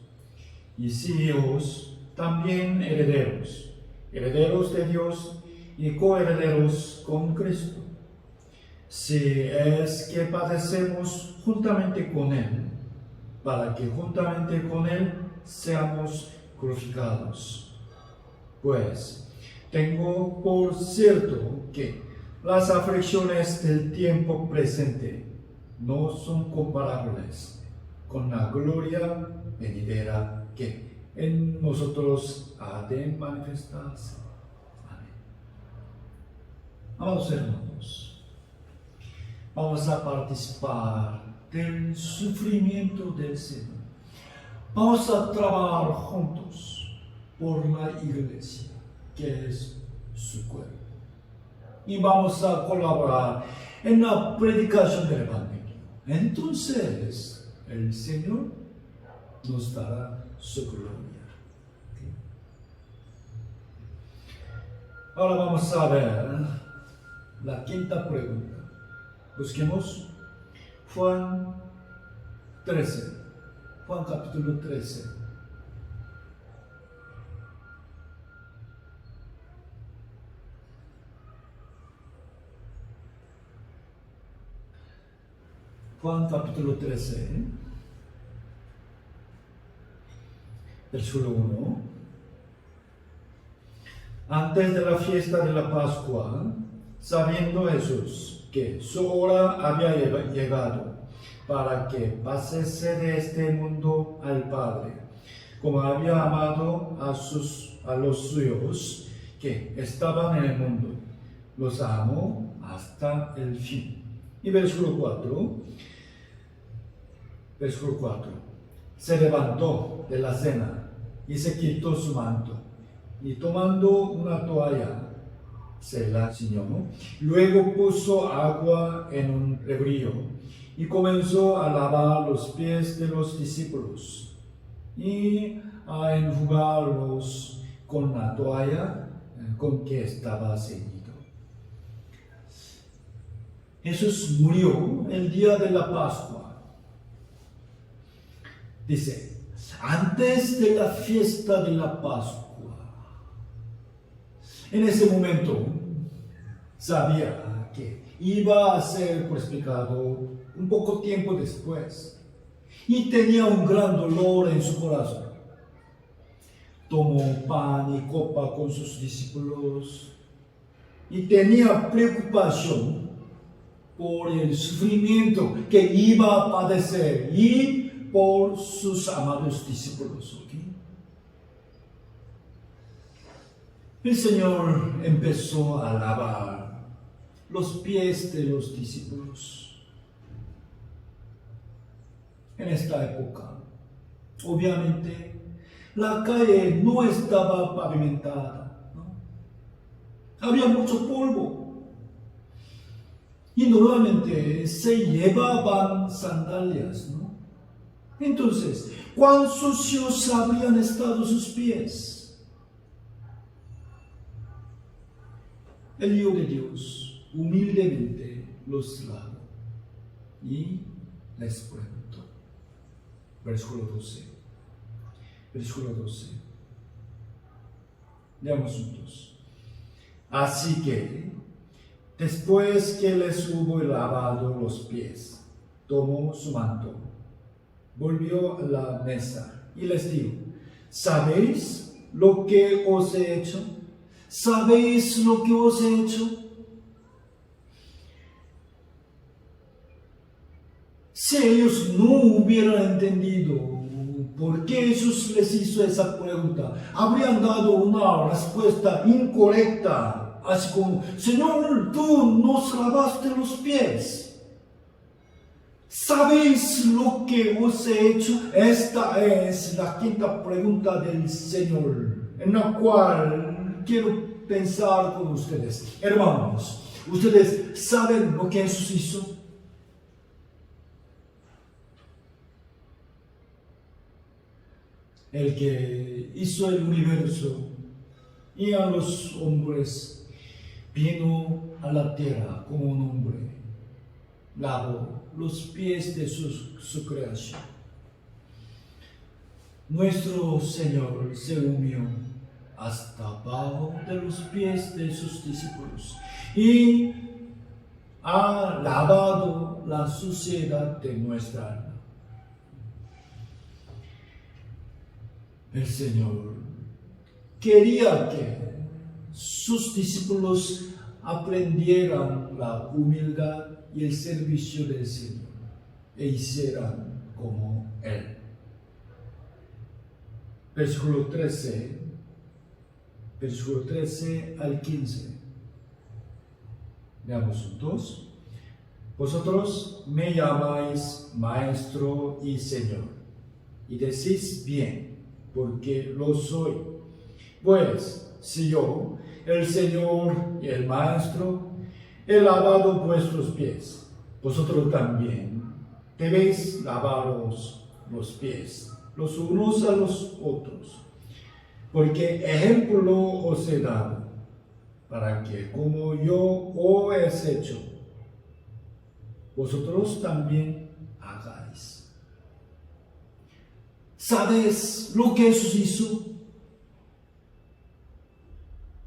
Y si hijos, también herederos, herederos de Dios y coherederos con Cristo. Si es que padecemos juntamente con Él, para que juntamente con Él seamos glorificados. Pues, tengo por cierto que las aflicciones del tiempo presente no son comparables con la gloria venidera que en nosotros ha de manifestarse. Amén. Amados hermanos, vamos a participar del sufrimiento del Señor. Vamos a trabajar juntos por la iglesia, que es su cuerpo. Y vamos a colaborar en la predicación del Evangelio. Entonces, el Señor nos dará su gloria. ¿Okay? Ahora vamos a ver la quinta pregunta. Busquemos Juan 13. Juan capítulo 13. Juan capítulo 13, versículo 1. Antes de la fiesta de la Pascua, sabiendo Jesús que su hora había llegado para que pasase de este mundo al Padre, como había amado a los suyos que estaban en el mundo, los amó hasta el fin. Y versículo 4. Se levantó de la cena y se quitó su manto, y tomando una toalla, se la ciñó. Luego puso agua en un rebrillo y comenzó a lavar los pies de los discípulos y a enjugarlos con la toalla con que estaba ceñido. Jesús murió el día de la Pascua. Dice, antes de la fiesta de la Pascua. En ese momento sabía que iba a ser crucificado un poco tiempo después y tenía un gran dolor en su corazón. Tomó pan y copa con sus discípulos y tenía preocupación por el sufrimiento que iba a padecer y por sus amados discípulos. El Señor empezó a lavar los pies de los discípulos. En esta época, obviamente, la calle no estaba pavimentada, ¿no? Había mucho polvo. Y normalmente se llevaban sandalias, ¿no? Entonces, ¿cuán sucios habrían estado sus pies? El Hijo de Dios humildemente los lavó y les preguntó. Versículo 12. Leamos juntos. Así que, después que les hubo lavado los pies, tomó su manto, volvió a la mesa y les dijo, ¿sabéis lo que os he hecho? ¿Sabéis lo que os he hecho? Si ellos no hubieran entendido por qué Jesús les hizo esa pregunta, habrían dado una respuesta incorrecta, así como, Señor, tú nos lavaste los pies. ¿Sabéis lo que os he hecho? Esta es la quinta pregunta del Señor, en la cual quiero pensar con ustedes. Hermanos, ¿ustedes saben lo que Jesús hizo? El que hizo el universo y a los hombres vino a la tierra como un hombre, lavó los pies de su creación. Nuestro Señor se unió hasta abajo de los pies de sus discípulos y ha lavado la suciedad de nuestra alma. El Señor quería que sus discípulos aprendieran la humildad y el servicio del Señor e hicieran como Él. Versículo 13 al 15. Veamos juntos. Vosotros me llamáis Maestro y Señor, y decís bien, porque lo soy. Pues, si yo, el Señor y el Maestro, he lavado vuestros pies, vosotros también debéis lavaros los pies, los unos a los otros, porque ejemplo os he dado, para que como yo os he hecho, vosotros también hagáis. ¿Sabes lo que Jesús hizo?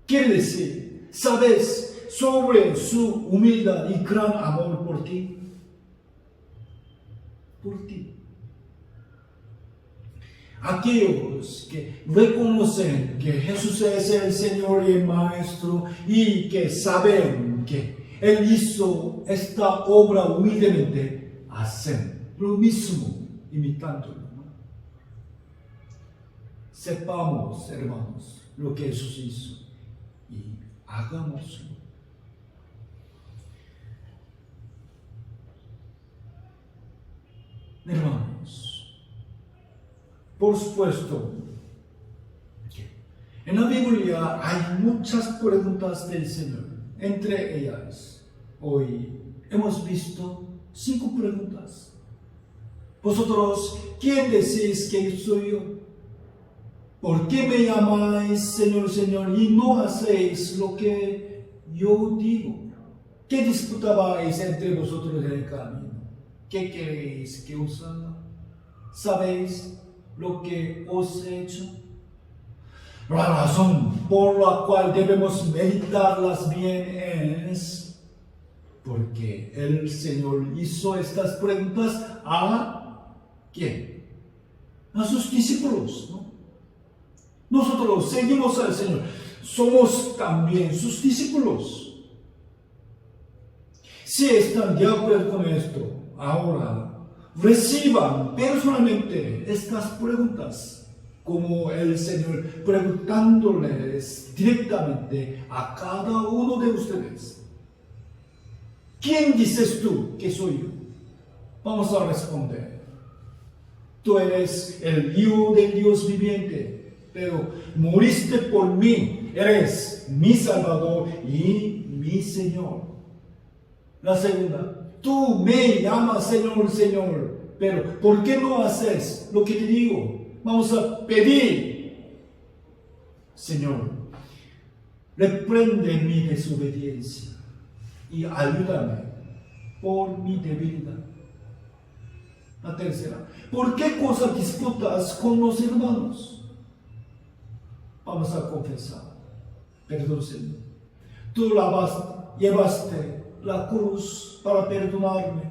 Quiere decir, ¿sabes sobre su humildad y gran amor por ti? Por ti. Aquellos que reconocen que Jesús es el Señor y el Maestro y que saben que Él hizo esta obra humildemente, hacen lo mismo imitándolo, ¿no? Sepamos, hermanos, lo que Jesús hizo y hagámoslo. Hermanos, por supuesto, en la Biblia hay muchas preguntas del Señor. Entre ellas, hoy hemos visto 5 preguntas. Vosotros, ¿quién decís que soy yo? ¿Por qué me llamáis Señor, Señor, y no hacéis lo que yo digo? ¿Qué disputabais entre vosotros en el camino? ¿Qué queréis que os haga? ¿Sabéis lo que os he hecho? La razón por la cual debemos meditarlas bien es porque el Señor hizo estas preguntas a ¿quién? A sus discípulos, ¿no? Nosotros seguimos al Señor, somos también sus discípulos. Si están de acuerdo con esto, ahora reciban personalmente estas preguntas como el Señor preguntándoles directamente a cada uno de ustedes. ¿Quién dices tú que soy yo? Vamos a responder. Tú eres el Hijo del Dios viviente, pero moriste por mí. Eres mi Salvador y mi Señor. La segunda, tú me llamas Señor, Señor, pero ¿por qué no haces lo que te digo? Vamos a pedir. Señor, reprende mi desobediencia y ayúdame por mi debilidad. La tercera, ¿por qué cosas disputas con los hermanos? Vamos a confesar. Perdón, Señor. Tú llevaste la cruz para perdonarme,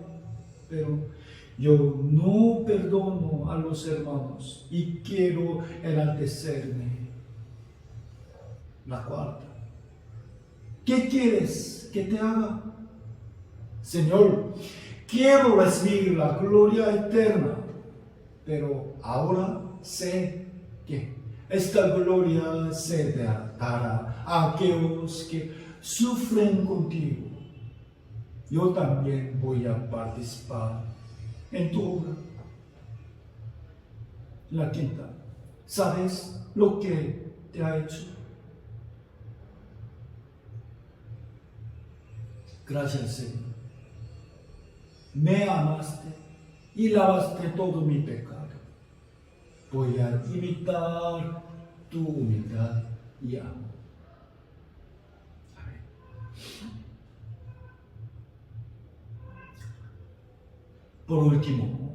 pero yo no perdono a los hermanos y quiero enaltecerme. La cuarta, ¿qué quieres que te haga? Señor, quiero recibir la gloria eterna, pero ahora sé que esta gloria se dará a aquellos que sufren contigo. Yo también voy a participar en tu obra. La quinta, ¿sabes lo que te ha hecho? Gracias, Señor. Me amaste y lavaste todo mi pecado. Voy a imitar tu humildad y amor. Amén. Por último,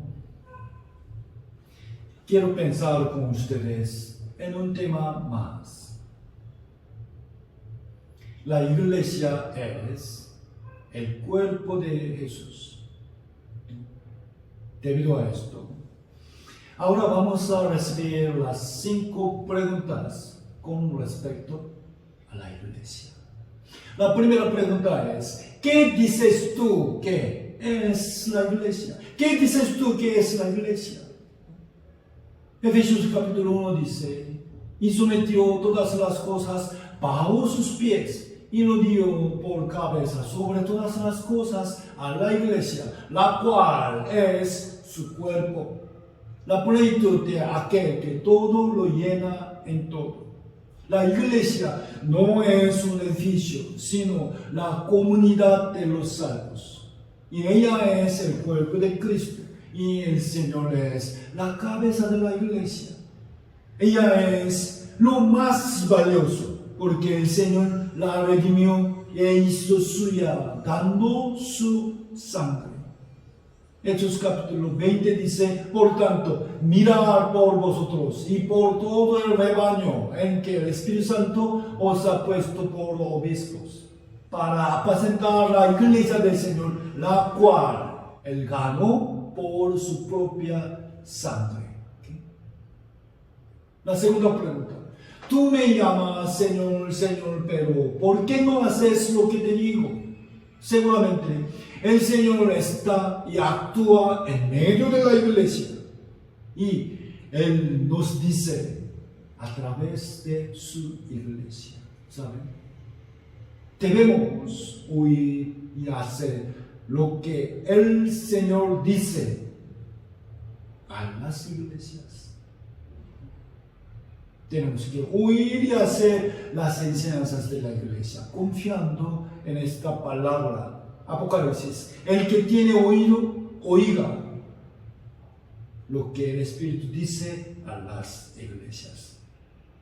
quiero pensar con ustedes en un tema más. La iglesia es el cuerpo de Jesús. Debido a esto, ahora vamos a recibir las 5 preguntas con respecto a la iglesia. La primera pregunta es, ¿qué dices tú que es la iglesia? ¿Qué dices tú que es la iglesia? Efesios capítulo 1 dice, y sometió todas las cosas bajo sus pies, y lo dio por cabeza sobre todas las cosas a la iglesia, la cual es su cuerpo, la plenitud de aquel que todo lo llena en todo. La iglesia no es un edificio, sino la comunidad de los salvos. Y ella es el cuerpo de Cristo, y el Señor es la cabeza de la iglesia. Ella es lo más valioso porque el Señor la redimió e hizo suya, dando su sangre. Hechos capítulo 20 dice, por tanto, mirad por vosotros y por todo el rebaño en que el Espíritu Santo os ha puesto por obispos, para apacentar la iglesia del Señor, la cual él ganó por su propia sangre. ¿Okay? La segunda pregunta. Tú me llamas Señor, Señor, pero ¿por qué no haces lo que te digo? Seguramente el Señor está y actúa en medio de la iglesia. Y Él nos dice a través de su iglesia. ¿Saben? Debemos oír y hacer lo que el Señor dice a las iglesias. Tenemos que oír y hacer las enseñanzas de la iglesia, confiando en esta palabra. Apocalipsis. El que tiene oído, oiga lo que el Espíritu dice a las iglesias.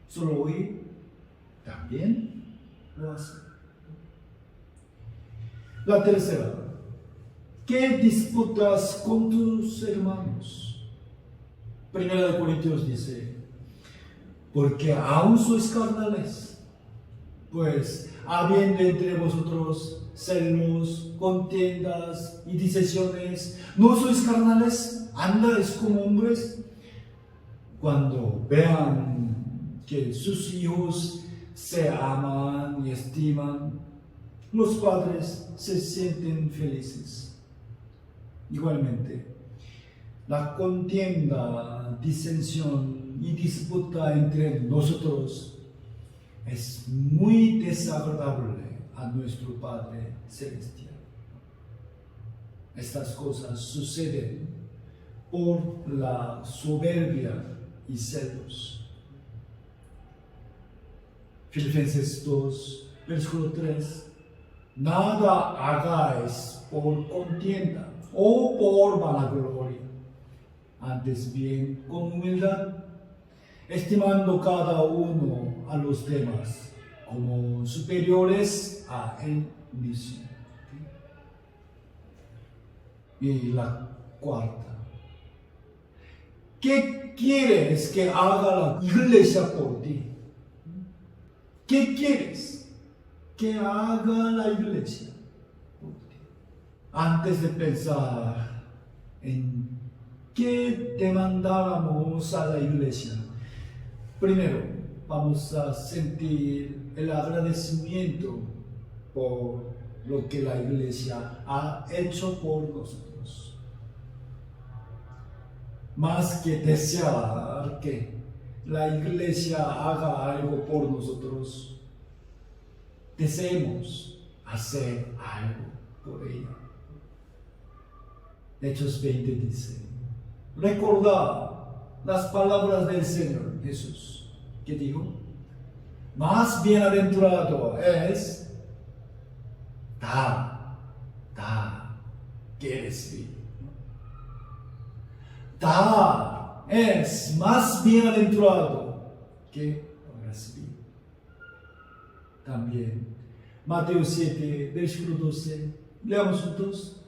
Solo oír, también lo hace. La tercera. ¿Qué disputas con tus hermanos? Primera de Corintios dice, porque aún sois carnales, pues habiendo entre vosotros celos, contiendas y disensiones, ¿no sois carnales? ¿Andáis como hombres? Cuando vean que sus hijos se aman y estiman, los padres se sienten felices. Igualmente, la contienda, disensión y disputa entre nosotros es muy desagradable a nuestro Padre Celestial. Estas cosas suceden por la soberbia y celos. Filipenses 2, versículo 3. Nada hagáis por contienda o por vanagloria, antes bien con humildad, estimando cada uno a los demás como superiores a él mismo. Y la cuarta. ¿Qué quieres que haga la iglesia por ti? ¿Qué quieres que haga la iglesia por ti? Antes de pensar en qué demandáramos a la iglesia, primero vamos a sentir el agradecimiento por lo que la iglesia ha hecho por nosotros. Más que desear que la iglesia haga algo por nosotros, deseemos hacer algo por ella. Hechos 20 dice, recordad las palabras del Señor Jesús, que dijo, más bienaventurado es dar que recibir. Dar es más bienaventurado que recibir. También, Mateo 7, versículo 12, leamos juntos.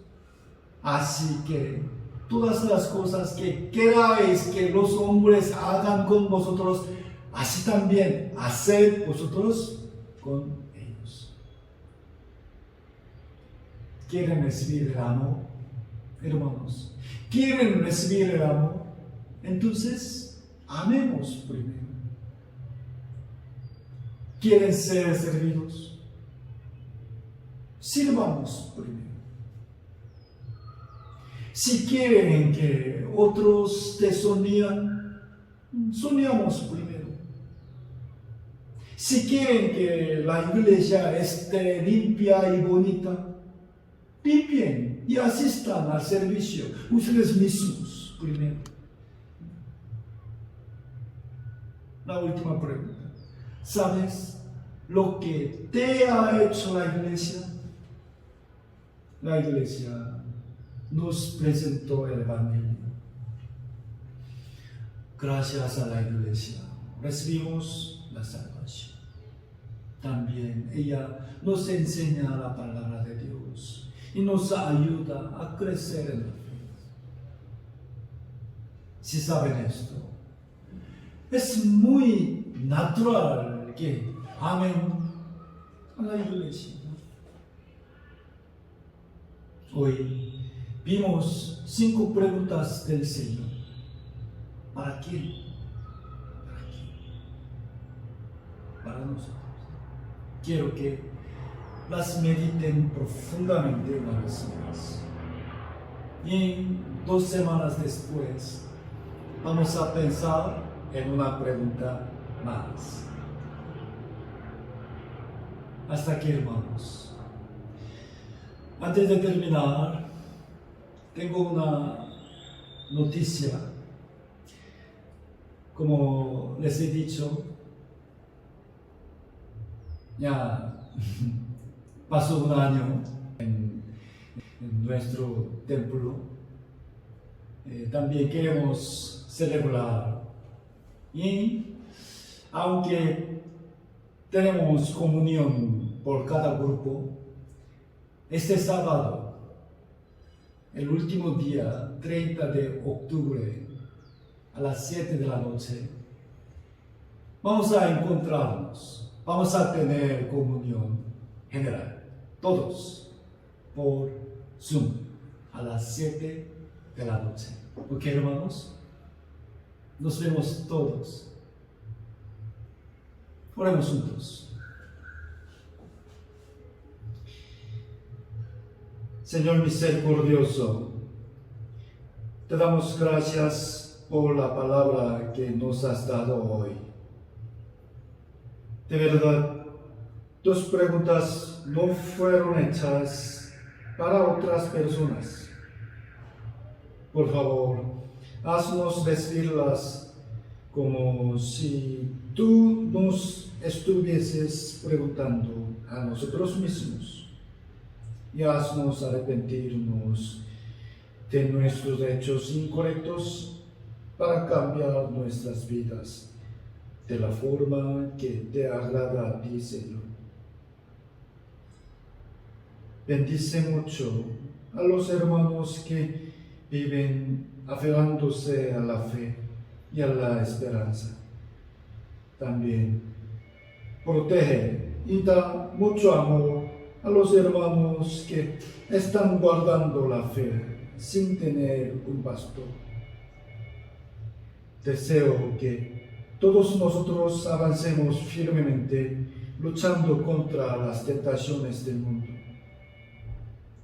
Así que todas las cosas que queráis que los hombres hagan con vosotros, así también haced vosotros con ellos. ¿Quieren recibir el amor, hermanos? ¿Quieren recibir el amor? Entonces, amemos primero. ¿Quieren ser servidos? Sirvamos primero. Si quieren que otros te sonrían, sonriamos primero. Si quieren que la iglesia esté limpia y bonita, limpien y asistan al servicio ustedes mismos primero. La última pregunta. ¿Sabes lo que te ha hecho la iglesia? La iglesia nos presentó el Evangelio. Gracias a la iglesia recibimos la salvación. También ella nos enseña la palabra de Dios y nos ayuda a crecer en la fe. Si saben esto, es muy natural que amen a la iglesia. Hoy vimos 5 preguntas del Señor. ¿Para quién? ¿Para quién? Para nosotros. Quiero que las mediten profundamente una vez más. Y 2 semanas después vamos a pensar en una pregunta más. Hasta aquí, hermanos. Antes de terminar, tengo una noticia. Como les he dicho, ya pasó un año en nuestro templo. También queremos celebrar. Y aunque tenemos comunión por cada grupo, este sábado, el último día, 30 de octubre, a las 7 de la noche, vamos a encontrarnos, vamos a tener comunión general, todos, por Zoom, a las 7 de la noche. ¿Ok, hermanos? Nos vemos todos. Oremos juntos. Señor misericordioso, te damos gracias por la palabra que nos has dado hoy. De verdad, tus preguntas no fueron hechas para otras personas. Por favor, haznos recibirlas como si tú nos estuvieses preguntando a nosotros mismos. Y haznos arrepentirnos de nuestros hechos incorrectos para cambiar nuestras vidas de la forma que te agrada a ti, Señor. Bendice mucho a los hermanos que viven aferrándose a la fe y a la esperanza. También protege y da mucho amor a los hermanos que están guardando la fe sin tener un pastor. Deseo que todos nosotros avancemos firmemente luchando contra las tentaciones del mundo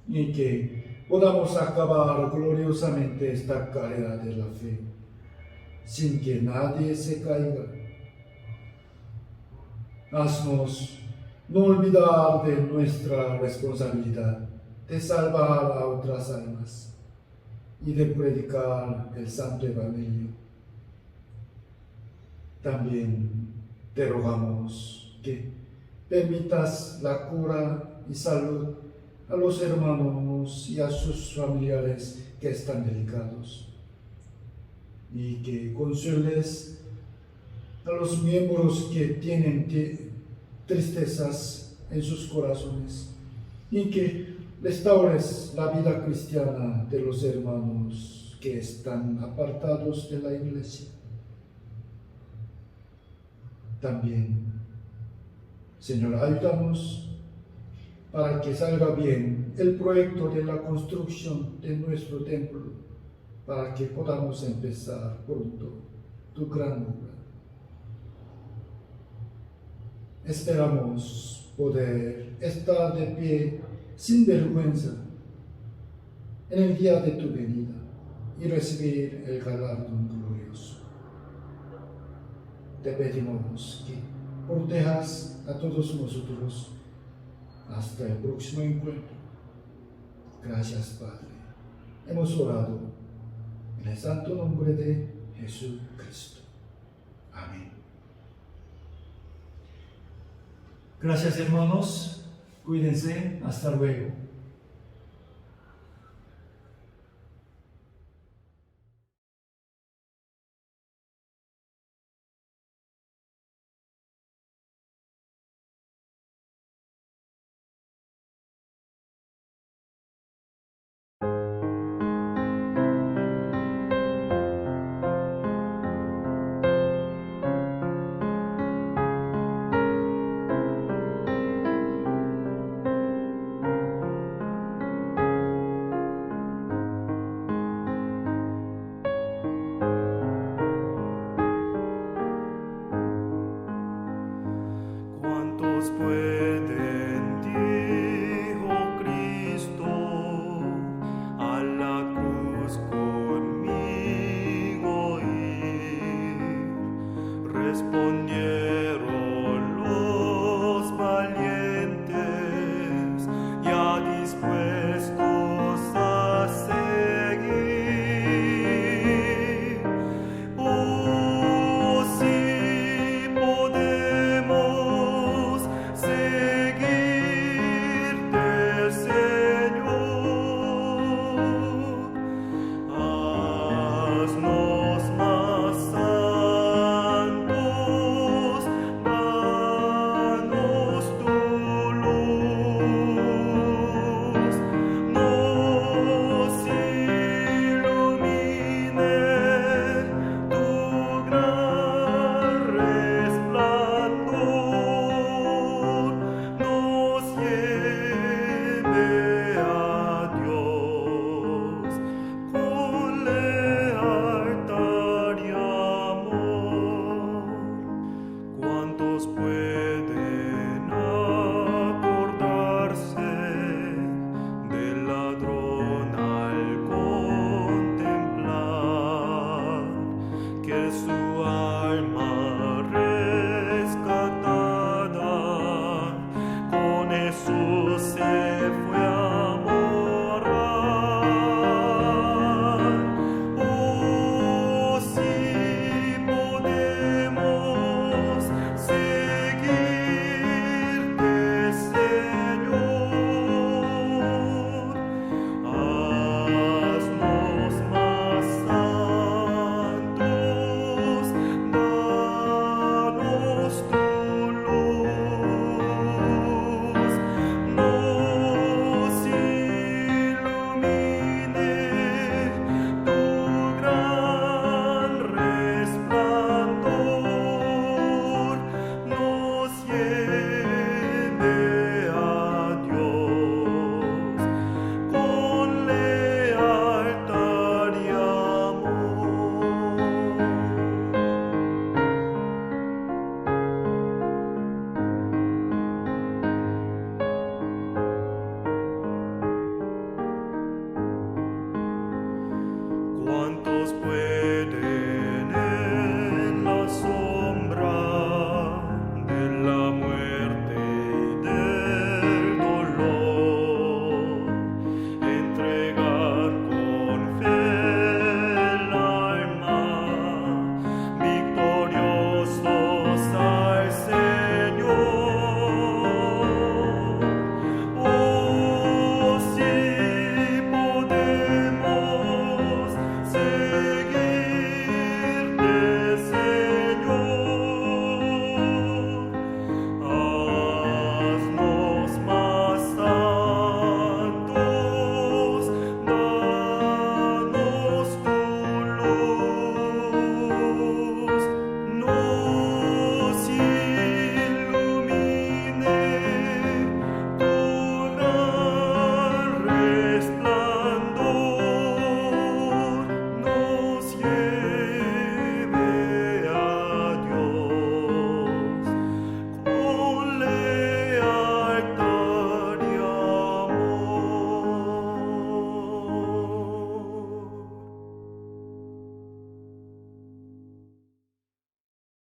y que podamos acabar gloriosamente esta carrera de la fe sin que nadie se caiga. Haznos no olvidar de nuestra responsabilidad de salvar a otras almas y de predicar el Santo Evangelio. También te rogamos que permitas la cura y salud a los hermanos y a sus familiares que están delicados, y que consueles a los miembros que tienen tristezas en sus corazones, y que restaures la vida cristiana de los hermanos que están apartados de la iglesia. También, Señor, ayúdanos para que salga bien el proyecto de la construcción de nuestro templo, para que podamos empezar pronto tu gran obra. Esperamos poder estar de pie sin vergüenza en el día de tu venida y recibir el galardón glorioso. Te pedimos que protejas a todos nosotros hasta el próximo encuentro. Gracias, Padre. Hemos orado en el santo nombre de Jesucristo. Amén. Gracias, hermanos. Cuídense. Hasta luego. Jesús.